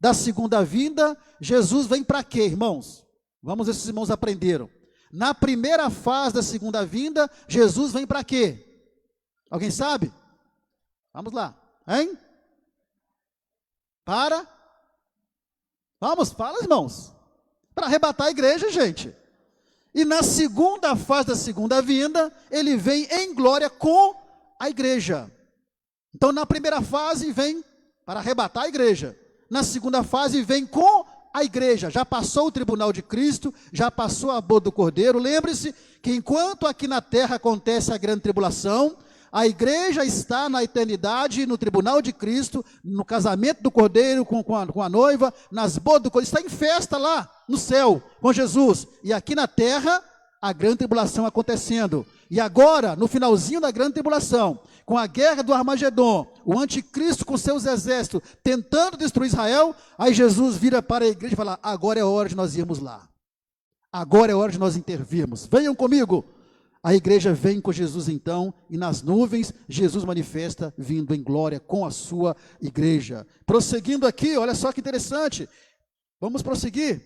da segunda vinda, Jesus vem para quê, irmãos? Vamos ver se os irmãos aprenderam. Na primeira fase da segunda vinda, Jesus vem para quê? Alguém sabe? Vamos lá, hein? Fala, irmãos. Para arrebatar a igreja, gente. E na segunda fase da segunda vinda, ele vem em glória com a igreja. Então, na primeira fase, vem para arrebatar a igreja. na segunda fase, vem com a igreja. Já passou o tribunal de Cristo, já passou a boda do Cordeiro. Lembre-se que enquanto aqui na terra acontece a grande tribulação, a igreja está na eternidade, no tribunal de Cristo, no casamento do Cordeiro com a noiva, nas bodas do Cordeiro, está em festa lá no céu com Jesus. E aqui na terra, a grande tribulação acontecendo. E agora, no finalzinho da grande tribulação, com a guerra do Armagedon, o anticristo com seus exércitos tentando destruir Israel, aí Jesus vira para a igreja e fala: agora é hora de nós irmos lá. Agora é hora de nós intervirmos. Venham comigo. A igreja vem com Jesus então, e nas nuvens, Jesus manifesta vindo em glória com a sua igreja. Prosseguindo aqui, olha só que interessante. Vamos prosseguir.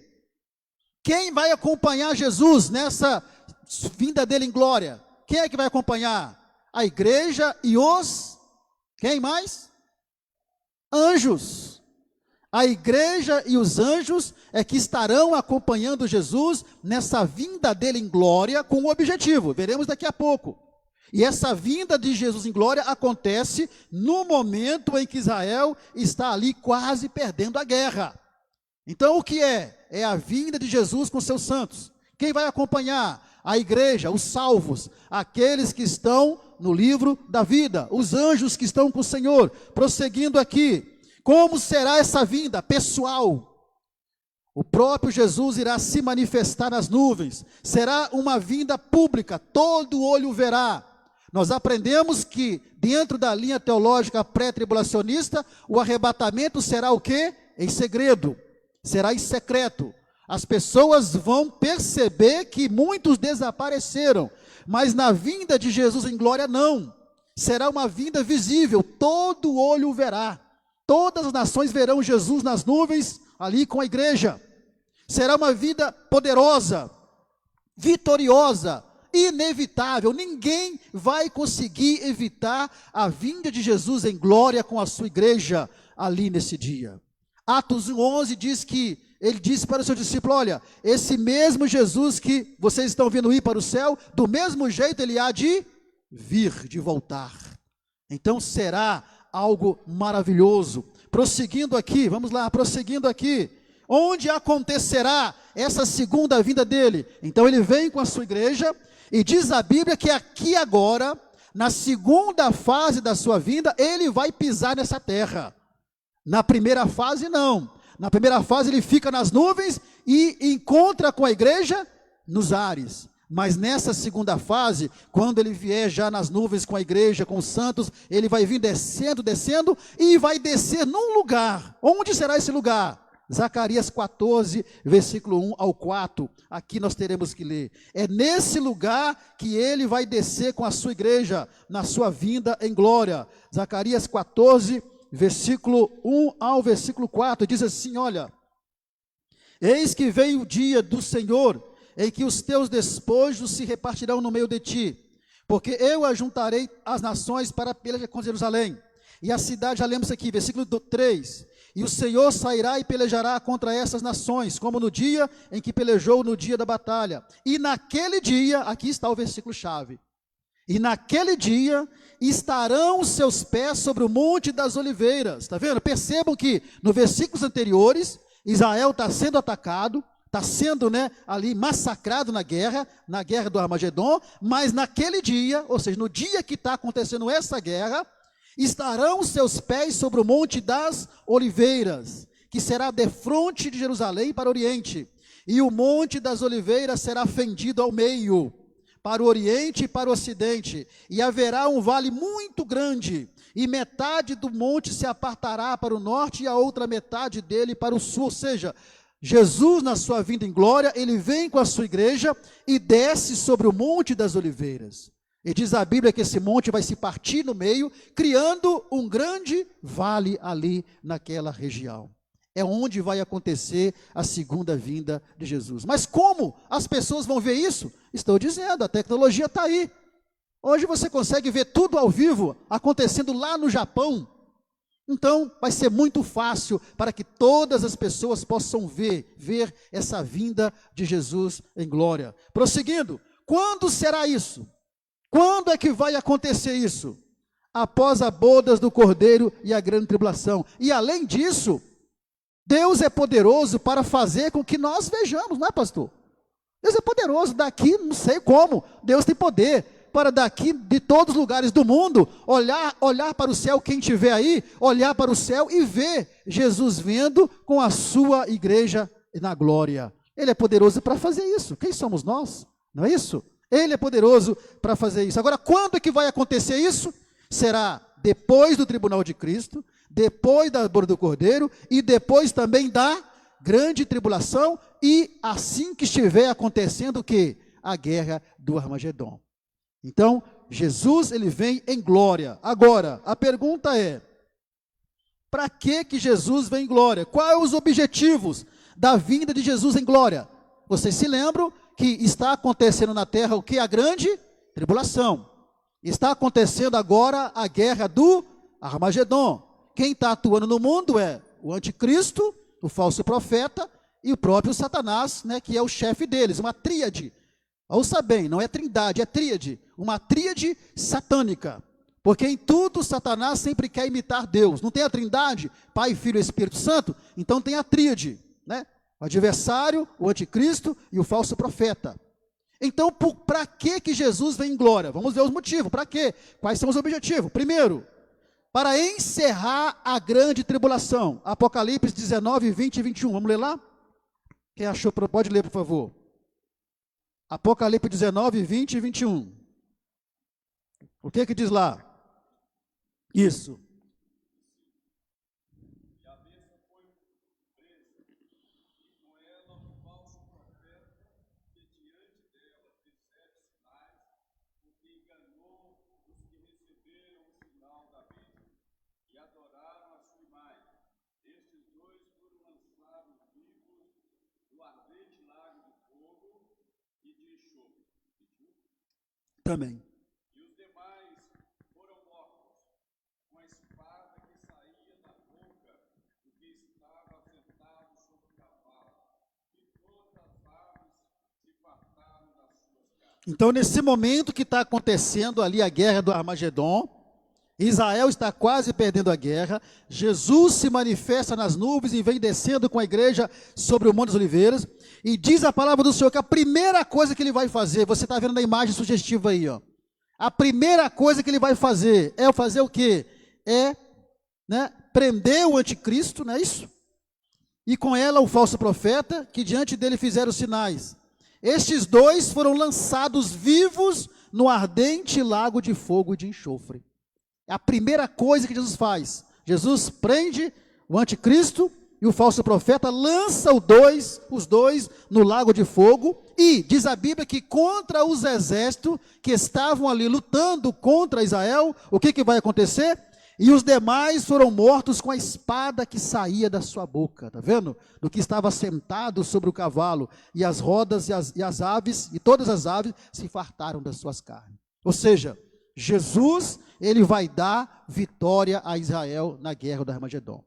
Quem vai acompanhar Jesus nessa vinda dele em glória? Quem é que vai acompanhar? A igreja e os... Quem mais? Anjos. A igreja e os anjos é que estarão acompanhando Jesus nessa vinda dele em glória com um objetivo, veremos daqui a pouco. E essa vinda de Jesus em glória acontece no momento em que Israel está ali quase perdendo a guerra. Então o que é? É a vinda de Jesus com seus santos. Quem vai acompanhar? A igreja, os salvos, aqueles que estão no livro da vida, os anjos que estão com o Senhor. Prosseguindo aqui. Como será essa vinda pessoal? O próprio Jesus irá se manifestar nas nuvens. Será uma vinda pública, todo olho verá. Nós aprendemos que dentro da linha teológica pré-tribulacionista, o arrebatamento será o quê? Em segredo, será em secreto. As pessoas vão perceber que muitos desapareceram, mas na vinda de Jesus em glória não. Será uma vinda visível, todo olho verá. Todas as nações verão Jesus nas nuvens, ali com a igreja. Será uma vida poderosa, vitoriosa, inevitável. Ninguém vai conseguir evitar a vinda de Jesus em glória com a sua igreja ali nesse dia. Atos 1:11 diz que ele disse para os seus discípulos: olha, esse mesmo Jesus que vocês estão vendo ir para o céu, do mesmo jeito ele há de vir, de voltar. Então será algo maravilhoso. Prosseguindo aqui, vamos lá, prosseguindo aqui. Onde acontecerá essa segunda vinda dele? Então ele vem com a sua igreja, e diz a Bíblia que aqui agora, na segunda fase da sua vinda, ele vai pisar nessa terra. Na primeira fase não. Na primeira fase ele fica nas nuvens e encontra com a igreja nos ares. Mas nessa segunda fase, quando ele vier já nas nuvens com a igreja, com os santos, ele vai vir descendo, descendo, e vai descer num lugar. Onde será esse lugar? Zacarias 14, versículo 1 ao 4, aqui nós teremos que ler. É nesse lugar que ele vai descer com a sua igreja, na sua vinda em glória. Zacarias 14, versículo 1 ao versículo 4, diz assim, olha: eis que vem o dia do Senhor, em que os teus despojos se repartirão no meio de ti, porque eu ajuntarei as nações para pelejar contra Jerusalém, e a cidade, já lemos aqui, versículo 3, e o Senhor sairá e pelejará contra essas nações, como no dia em que pelejou no dia da batalha, e naquele dia, aqui está o versículo chave, e naquele dia estarão os seus pés sobre o monte das oliveiras. Está vendo? Percebam que nos versículos anteriores, Israel está sendo atacado, está sendo ali massacrado na guerra do Armagedon, mas naquele dia, ou seja, no dia que está acontecendo essa guerra, estarão os seus pés sobre o monte das oliveiras, que será defronte de Jerusalém para o oriente, e o monte das oliveiras será fendido ao meio, para o oriente e para o ocidente, e haverá um vale muito grande, e metade do monte se apartará para o norte, e a outra metade dele para o sul. Ou seja, Jesus, na sua vinda em glória, ele vem com a sua igreja e desce sobre o monte das oliveiras. E diz a Bíblia que esse monte vai se partir no meio, criando um grande vale ali naquela região. É onde vai acontecer a segunda vinda de Jesus. Mas como as pessoas vão ver isso? Estou dizendo, a tecnologia está aí. Hoje você consegue ver tudo ao vivo acontecendo lá no Japão. Então, vai ser muito fácil para que todas as pessoas possam ver essa vinda de Jesus em glória. Prosseguindo, quando será isso? Quando é que vai acontecer isso? Após a bodas do Cordeiro e a grande tribulação. E além disso, Deus é poderoso para fazer com que nós vejamos, não é, pastor? Deus é poderoso, daqui não sei como, Deus tem poder para daqui de todos os lugares do mundo, olhar para o céu, quem estiver aí, olhar para o céu e ver Jesus vendo com a sua igreja na glória. Ele é poderoso para fazer isso. Quem somos nós? Não é isso? Ele é poderoso para fazer isso. Agora, quando é que vai acontecer isso? Será depois do tribunal de Cristo, depois da boda do Cordeiro e depois também da grande tribulação e assim que estiver acontecendo o quê? A guerra do Armagedon. Então, Jesus, ele vem em glória. Agora, a pergunta é, para que Jesus vem em glória? Quais são os objetivos da vinda de Jesus em glória? Vocês se lembram que está acontecendo na terra o que? A grande tribulação. Está acontecendo agora a guerra do Armagedon. Quem está atuando no mundo é o anticristo, o falso profeta e o próprio Satanás, né, que é o chefe deles, uma tríade. Ouça bem, não é trindade, é tríade, uma tríade satânica. Porque em tudo Satanás sempre quer imitar Deus. Não tem a trindade, Pai, Filho e Espírito Santo? Então tem a tríade, né? O adversário, o anticristo e o falso profeta. Então, para que Jesus vem em glória? Vamos ver os motivos, para quê? Quais são os objetivos? Primeiro, para encerrar a grande tribulação. Apocalipse 19, 20 e 21. Vamos ler lá? Quem achou, pode ler, por favor. Apocalipse 19, 20 e 21. O que diz lá? Isso. Também. E os demais foram mortos com a espada que saía da boca do que estava sentado sobre o cavalo, e todas as aves se fartaram das suas carnes. Então, nesse momento que está acontecendo ali a guerra do Armagedon, Israel está quase perdendo a guerra, Jesus se manifesta nas nuvens e vem descendo com a igreja sobre o Monte das Oliveiras, e diz a palavra do Senhor que a primeira coisa que ele vai fazer, você está vendo na imagem sugestiva aí, ó, a primeira coisa que ele vai fazer é fazer o quê? É, né, prender o anticristo, não é isso? E com ela o falso profeta, que diante dele fizeram sinais. Estes dois foram lançados vivos no ardente lago de fogo e de enxofre. É a primeira coisa que Jesus faz. Jesus prende o anticristo e o falso profeta, lança os dois no lago de fogo, e diz a Bíblia que contra os exércitos que estavam ali lutando contra Israel, o que vai acontecer? E os demais foram mortos com a espada que saía da sua boca, está vendo? Do que estava sentado sobre o cavalo, e as rodas e as aves, e todas as aves se fartaram das suas carnes. Ou seja, Jesus, ele vai dar vitória a Israel na guerra do Armagedon.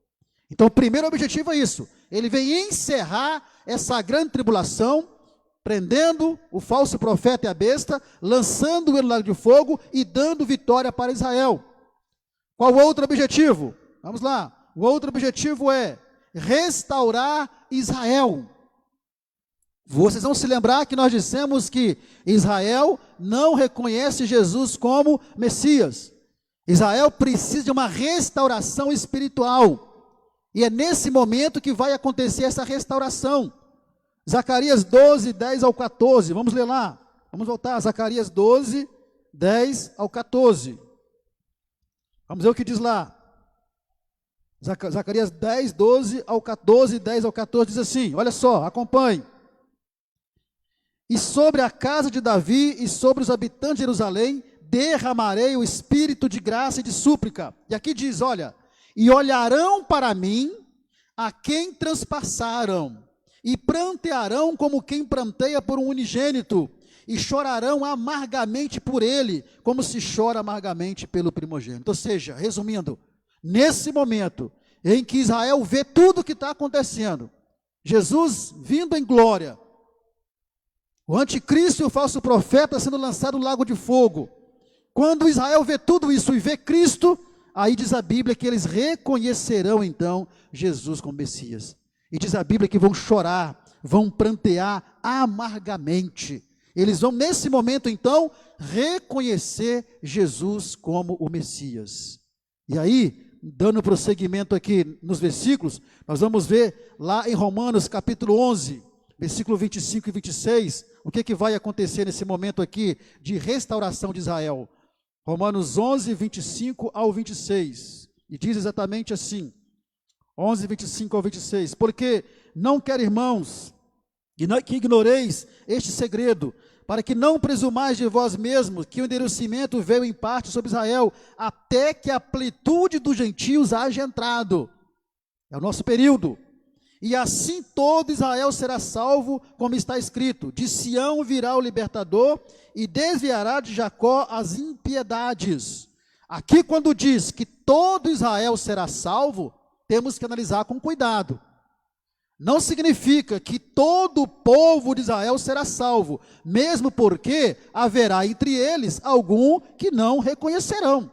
Então, o primeiro objetivo é isso. Ele vem encerrar essa grande tribulação, prendendo o falso profeta e a besta, lançando ele no lago de fogo e dando vitória para Israel. Qual o outro objetivo? Vamos lá. O outro objetivo é restaurar Israel. Vocês vão se lembrar que nós dissemos que Israel não reconhece Jesus como Messias. Israel precisa de uma restauração espiritual. E é nesse momento que vai acontecer essa restauração. Zacarias 12, 10 ao 14. Vamos ler lá. Vamos voltar. Zacarias 12, 10 ao 14. Vamos ver o que diz lá. Zacarias 10, 12 ao 14, 10 ao 14 diz assim, olha só, acompanhe. E sobre a casa de Davi e sobre os habitantes de Jerusalém derramarei o espírito de graça e de súplica. E aqui diz, olha, e olharão para mim a quem transpassaram, e prantearão como quem pranteia por um unigênito, e chorarão amargamente por ele, como se chora amargamente pelo primogênito. Ou seja, resumindo, nesse momento em que Israel vê tudo o que está acontecendo, Jesus vindo em glória, o anticristo e o falso profeta sendo lançado no lago de fogo, quando Israel vê tudo isso e vê Cristo, aí diz a Bíblia que eles reconhecerão então Jesus como Messias. E diz a Bíblia que vão chorar, vão prantear amargamente. Eles vão, nesse momento, então, reconhecer Jesus como o Messias. E aí, dando prosseguimento aqui nos versículos, nós vamos ver lá em Romanos capítulo 11, versículo 25 e 26, o que vai acontecer nesse momento aqui de restauração de Israel. Romanos 11, 25 ao 26, e diz exatamente assim, 11, 25 ao 26, porque não quero, irmãos, que ignoreis este segredo, para que não presumais de vós mesmos que o endurecimento veio em parte sobre Israel, até que a plenitude dos gentios haja entrado. É o nosso período. E assim todo Israel será salvo, como está escrito, de Sião virá o libertador, e desviará de Jacó as impiedades. Aqui quando diz que todo Israel será salvo, temos que analisar com cuidado. Não significa que todo o povo de Israel será salvo, mesmo porque haverá entre eles algum que não reconhecerão.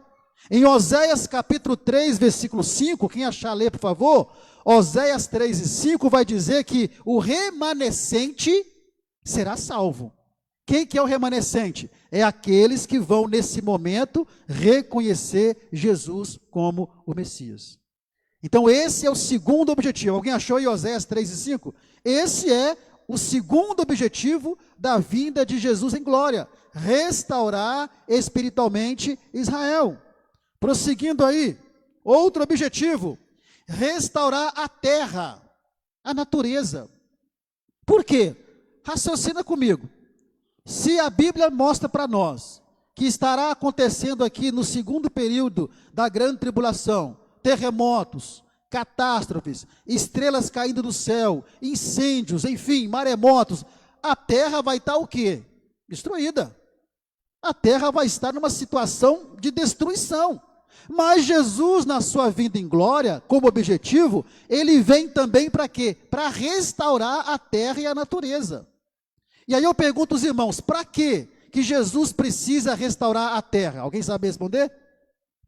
Em Oséias capítulo 3, versículo 5, quem achar ler, por favor, Oséias 3 e 5 vai dizer que o remanescente será salvo. Quem que é o remanescente? É aqueles que vão, nesse momento, reconhecer Jesus como o Messias. Então esse é o segundo objetivo. Alguém achou em Oséias 3 e 5? Esse é o segundo objetivo da vinda de Jesus em glória, restaurar espiritualmente Israel. Prosseguindo aí, outro objetivo, restaurar a terra, a natureza. Por quê? Raciocina comigo. Se a Bíblia mostra para nós que estará acontecendo aqui no segundo período da grande tribulação, terremotos, catástrofes, estrelas caindo do céu, incêndios, enfim, maremotos, a terra vai estar o quê? Destruída. A terra vai estar numa situação de destruição. Mas Jesus, na sua vinda em glória, como objetivo, ele vem também para quê? Para restaurar a terra e a natureza. E aí eu pergunto aos irmãos, para quê que Jesus precisa restaurar a terra? Alguém sabe responder?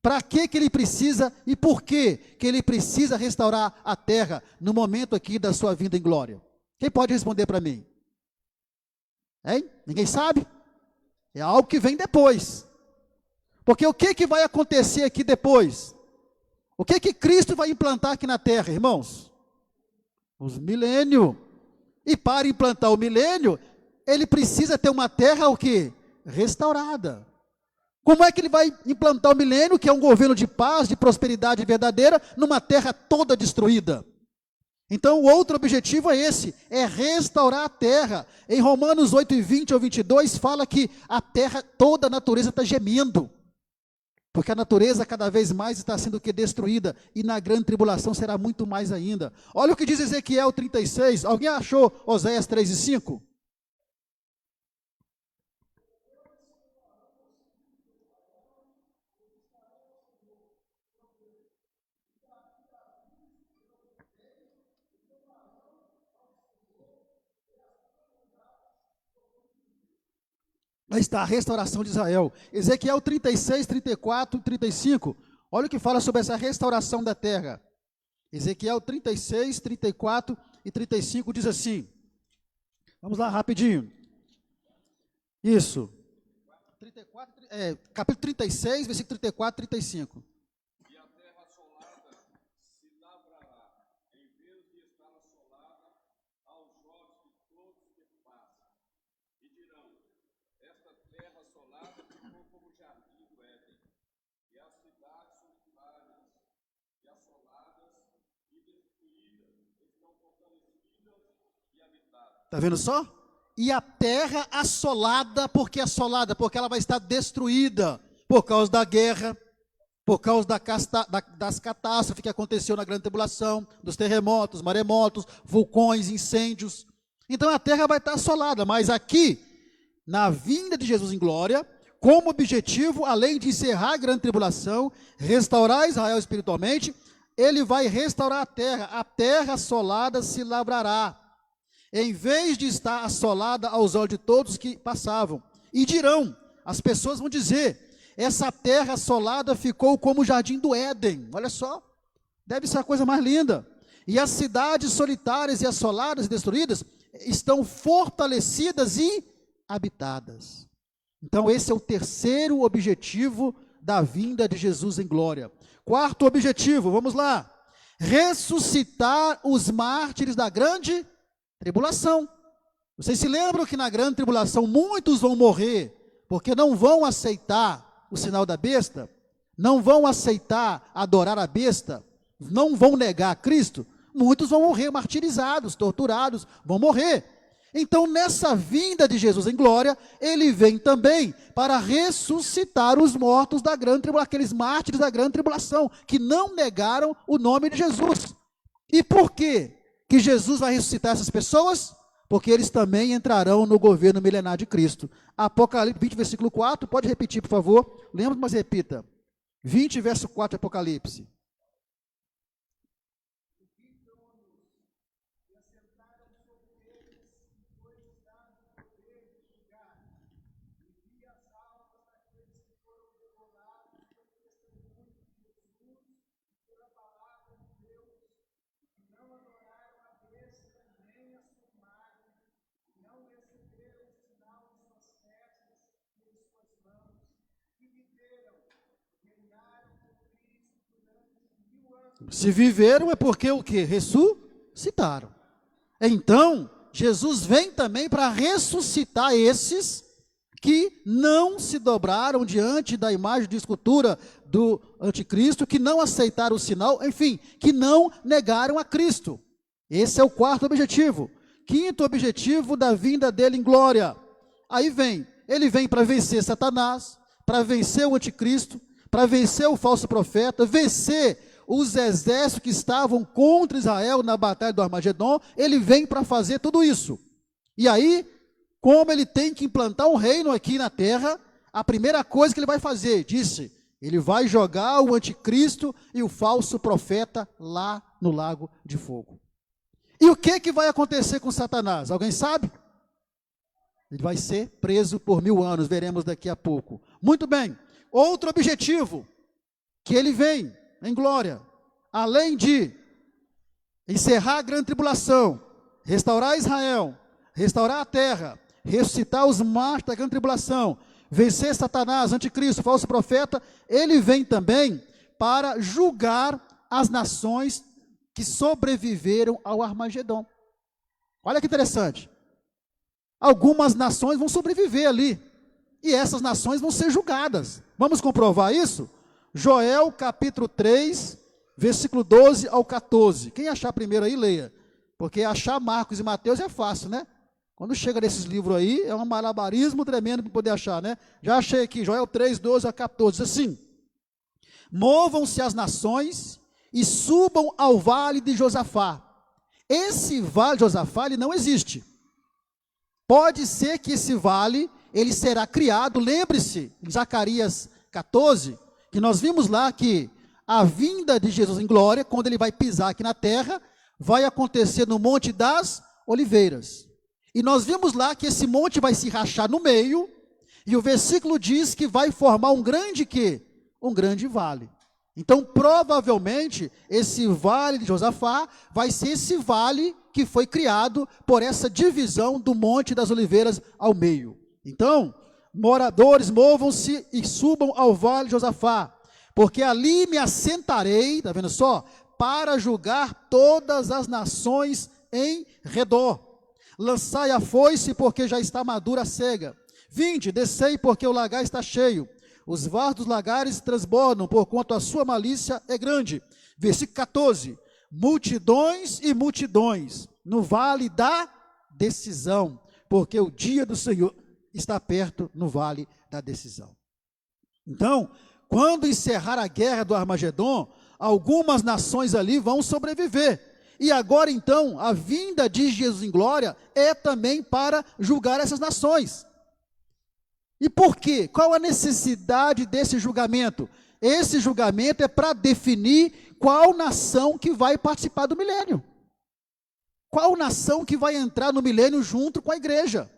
Para que ele precisa e por que ele precisa restaurar a terra no momento aqui da sua vinda em glória? Quem pode responder para mim? Hein? Ninguém sabe? É algo que vem depois. Porque o que vai acontecer aqui depois? O que Cristo vai implantar aqui na terra, irmãos? Os milênios. E para implantar o milênio, ele precisa ter uma terra o quê? Restaurada. Como é que ele vai implantar o milênio, que é um governo de paz, de prosperidade verdadeira, numa terra toda destruída? Então, o outro objetivo é esse, é restaurar a terra. Em Romanos 8, 20 ao 22, fala que a terra, toda a natureza está gemendo, porque a natureza cada vez mais está sendo destruída, e na grande tribulação será muito mais ainda. Olha o que diz Ezequiel 36, alguém achou Oséias 3 e 5? Aí está a restauração de Israel. Ezequiel 36, 34 e 35. Olha o que fala sobre essa restauração da terra. Ezequiel 36, 34 e 35 diz assim. Vamos lá rapidinho. Isso. 34, capítulo 36, versículo 34 e 35. E a terra assolada se lavrará, em vez de estar assolada, aos olhos de todos que passam. E dirão, esta terra assolada ficou como o jardim do Éden, e as cidades solitárias, e assoladas, e destruídas, estão fortalecidas e habitadas. Está vendo só? E a terra assolada, por que assolada? Porque ela vai estar destruída, por causa da guerra, por causa das catástrofes que aconteceu na grande tribulação, dos terremotos, maremotos, vulcões, incêndios. Então a terra vai estar assolada, mas aqui, na vinda de Jesus em glória, como objetivo, além de encerrar a grande tribulação, restaurar Israel espiritualmente, ele vai restaurar a terra assolada se lavrará, em vez de estar assolada aos olhos de todos que passavam. E dirão, as pessoas vão dizer, essa terra assolada ficou como o jardim do Éden. Olha só, deve ser a coisa mais linda. e as cidades solitárias e assoladas e destruídas estão fortalecidas e habitadas. Então esse é o terceiro objetivo da vinda de Jesus em glória. Quarto objetivo, vamos lá: ressuscitar os mártires da grande tribulação. Vocês se lembram que na grande tribulação muitos vão morrer, porque não vão aceitar o sinal da besta, não vão aceitar adorar a besta, não vão negar a Cristo? Muitos vão morrer martirizados, torturados, vão morrer. Então nessa vinda de Jesus em glória, ele vem também para ressuscitar os mortos da grande tribulação, aqueles mártires da grande tribulação, que não negaram o nome de Jesus. E por quê que Jesus vai ressuscitar essas pessoas? Porque eles também entrarão no governo milenar de Cristo. Apocalipse 20, versículo 4, pode repetir, por favor? Lembra, mas repita. 20, verso 4 de Apocalipse. Se viveram é porque o quê? Ressuscitaram. Então, Jesus vem também para ressuscitar esses que não se dobraram diante da imagem de escultura do anticristo, que não aceitaram o sinal, enfim, que não negaram a Cristo. Esse é o quarto objetivo. Quinto objetivo da vinda dele em glória. Aí vem, ele vem para vencer Satanás, para vencer o anticristo, para vencer o falso profeta, vencer os exércitos que estavam contra Israel na batalha do Armagedon. Ele vem para fazer tudo isso. E aí, como ele tem que implantar um reino aqui na terra, a primeira coisa que ele vai fazer, disse, ele vai jogar o anticristo e o falso profeta lá no lago de fogo. E o que vai acontecer com Satanás? Alguém sabe? Ele vai ser preso por 1000 anos, veremos daqui a pouco. Muito bem, outro objetivo, que ele vem em glória, além de encerrar a grande tribulação, restaurar Israel, restaurar a terra, ressuscitar os mártires da grande tribulação, vencer Satanás, anticristo, falso profeta, ele vem também para julgar as nações que sobreviveram ao Armagedon. Olha que interessante. Algumas nações vão sobreviver ali, e essas nações vão ser julgadas. Vamos comprovar isso? Joel capítulo 3, versículo 12 ao 14. Quem achar primeiro aí, leia. Porque achar Marcos e Mateus é fácil, né? Quando chega nesses livros aí, é um malabarismo tremendo para poder achar, né? Já achei aqui, Joel 3, 12 a 14, diz assim: movam-se as nações e subam ao vale de Josafá. Esse vale de Josafá, ele não existe. Pode ser que esse vale, ele será criado, lembre-se, em Zacarias 14, que nós vimos lá que a vinda de Jesus em glória, quando ele vai pisar aqui na terra, vai acontecer no Monte das Oliveiras. E nós vimos lá que esse monte vai se rachar no meio, e o versículo diz que vai formar um grande quê? Um grande vale. Então, provavelmente, esse vale de Josafá vai ser esse vale que foi criado por essa divisão do Monte das Oliveiras ao meio. Então, moradores, movam-se e subam ao vale de Josafá, porque ali me assentarei, está vendo só? Para julgar todas as nações em redor. Lançai a foice, porque já está madura a cega. Vinde, descei, porque o lagar está cheio. Os vasos dos lagares transbordam, porquanto a sua malícia é grande. Versículo 14. Multidões e multidões no vale da decisão, porque o dia do Senhor está perto no vale da decisão. Então, quando encerrar a guerra do Armagedon, algumas nações ali vão sobreviver. E agora então, a vinda de Jesus em glória é também para julgar essas nações. E por quê? Qual a necessidade desse julgamento? Esse julgamento é para definir qual nação que vai participar do milênio. Qual nação que vai entrar no milênio junto com a igreja.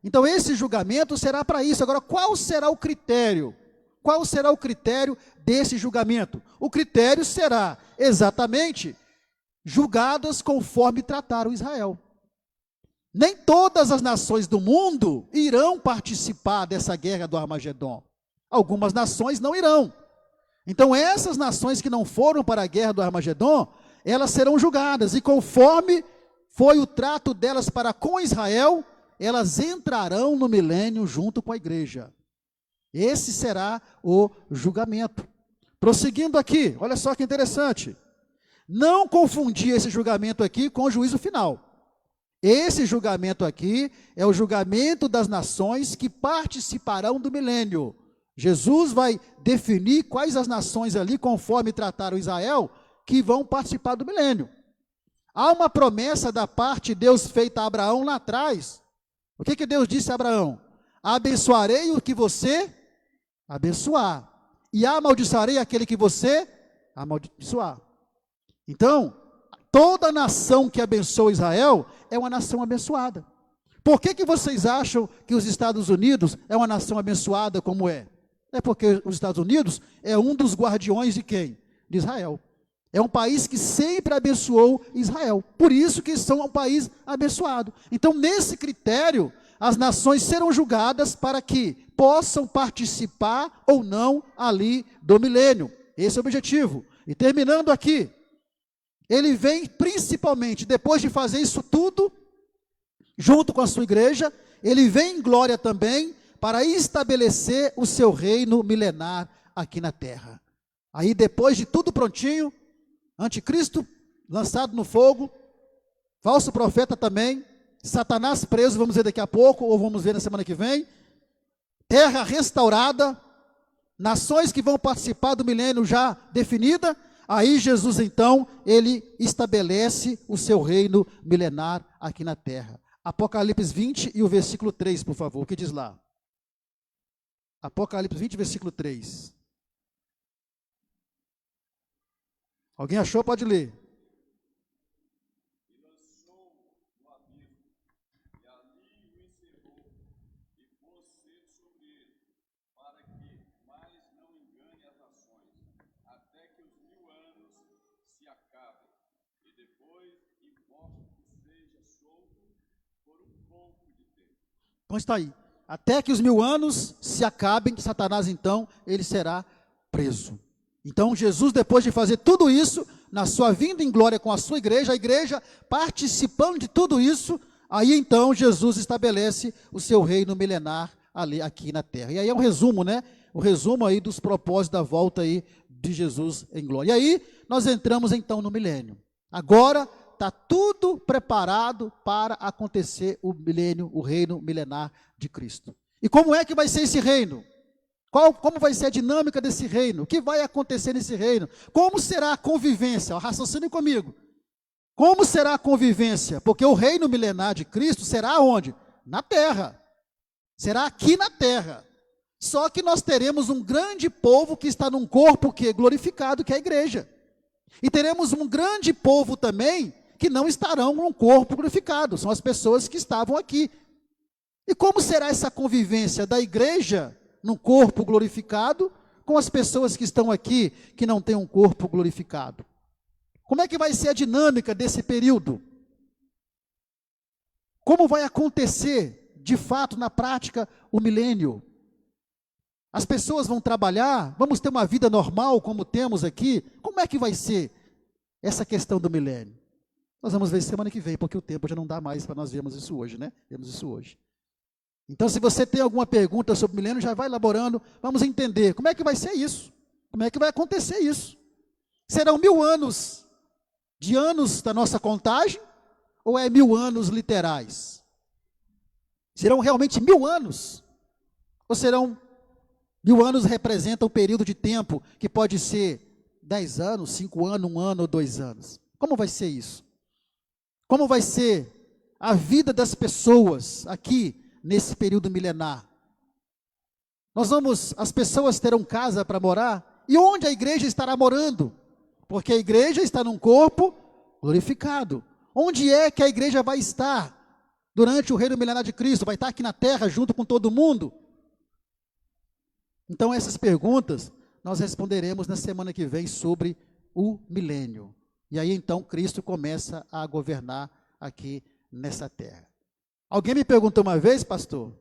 Então esse julgamento será para isso. Agora, qual será o critério? Qual será o critério desse julgamento? O critério será exatamente julgadas conforme trataram Israel. Nem todas as nações do mundo irão participar dessa guerra do Armagedon. Algumas nações não irão. Então essas nações que não foram para a guerra do Armagedon, elas serão julgadas, e conforme foi o trato delas para com Israel, elas entrarão no milênio junto com a igreja. Esse será o julgamento. Prosseguindo aqui, olha só que interessante. Não confundir esse julgamento aqui com o juízo final. Esse julgamento aqui é o julgamento das nações que participarão do milênio. Jesus vai definir quais as nações ali, conforme trataram Israel, que vão participar do milênio. Há uma promessa da parte de Deus feita a Abraão lá atrás. O que Deus disse a Abraão? Abençoarei o que você abençoar, e amaldiçoarei aquele que você amaldiçoar. Então, toda nação que abençoa Israel é uma nação abençoada. Por que vocês acham que os Estados Unidos é uma nação abençoada como é? É porque os Estados Unidos é um dos guardiões de quem? De Israel. É um país que sempre abençoou Israel. Por isso que são um país abençoado. Então, nesse critério, as nações serão julgadas para que possam participar ou não ali do milênio. Esse é o objetivo. E terminando aqui, ele vem principalmente, depois de fazer isso tudo, junto com a sua igreja, ele vem em glória também para estabelecer o seu reino milenar aqui na terra. Aí depois de tudo prontinho, anticristo lançado no fogo, falso profeta também, Satanás preso, vamos ver daqui a pouco, ou vamos ver na semana que vem, terra restaurada, nações que vão participar do milênio já definida, aí Jesus então, ele estabelece o seu reino milenar aqui na terra. Apocalipse 20 e o versículo 3, por favor, o que diz lá? Apocalipse 20, versículo 3. Alguém achou? Pode ler. E lançou no abismo, e ali o encerrou, e pôs selo sobre ele, para que mais não engane as nações, até que os 1000 anos se acabem, e depois importa que seja solto por um pouco de tempo. Então está aí. Até que os 1000 anos se acabem, Satanás então, ele será preso. Então Jesus, depois de fazer tudo isso, na sua vinda em glória com a sua igreja, a igreja participando de tudo isso, aí então Jesus estabelece o seu reino milenar ali, aqui na terra. E aí é um resumo, né? O resumo aí dos propósitos da volta aí de Jesus em glória. E aí nós entramos então no milênio. Agora está tudo preparado para acontecer o milênio, o reino milenar de Cristo. E como é que vai ser esse reino? Como vai ser a dinâmica desse reino? O que vai acontecer nesse reino? Como será a convivência? Raciocine comigo. Como será a convivência? Porque o reino milenar de Cristo será onde? Na terra. Será aqui na terra. Só que nós teremos um grande povo que está num corpo que é glorificado, que é a igreja. E teremos um grande povo também que não estarão num corpo glorificado. São as pessoas que estavam aqui. E como será essa convivência da igreja num corpo glorificado, com as pessoas que estão aqui, que não têm um corpo glorificado? Como é que vai ser a dinâmica desse período? Como vai acontecer, de fato, na prática, o milênio? As pessoas vão trabalhar, vamos ter uma vida normal, como temos aqui? Como é que vai ser essa questão do milênio? Nós vamos ver semana que vem, porque o tempo já não dá mais para nós vermos isso hoje, né? Vemos isso hoje. Então, se você tem alguma pergunta sobre o milênio, já vai elaborando, vamos entender como é que vai ser isso, como é que vai acontecer isso. Serão 1000 anos de anos da nossa contagem, ou é 1000 anos literais? Serão realmente 1000 anos? Ou serão 1000 anos representam um período de tempo que pode ser 10 anos, 5 anos, 1 ano ou 2 anos? Como vai ser isso? Como vai ser a vida das pessoas aqui, nesse período milenar? As pessoas terão casa para morar, e onde a igreja estará morando? Porque a igreja está num corpo glorificado. Onde é que a igreja vai estar durante o reino milenar de Cristo? Vai estar aqui na terra junto com todo mundo? Então essas perguntas nós responderemos na semana que vem sobre o milênio. E aí então Cristo começa a governar aqui nessa terra. Alguém me perguntou uma vez, pastor,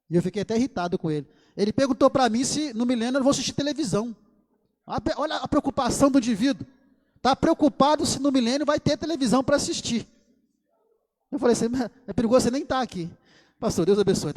e eu fiquei até irritado com ele. Ele perguntou para mim se no milênio eu vou assistir televisão. Olha a preocupação do indivíduo. Está preocupado se no milênio vai ter televisão para assistir. Eu falei assim, é perigoso você nem estar aqui. Pastor, Deus abençoe.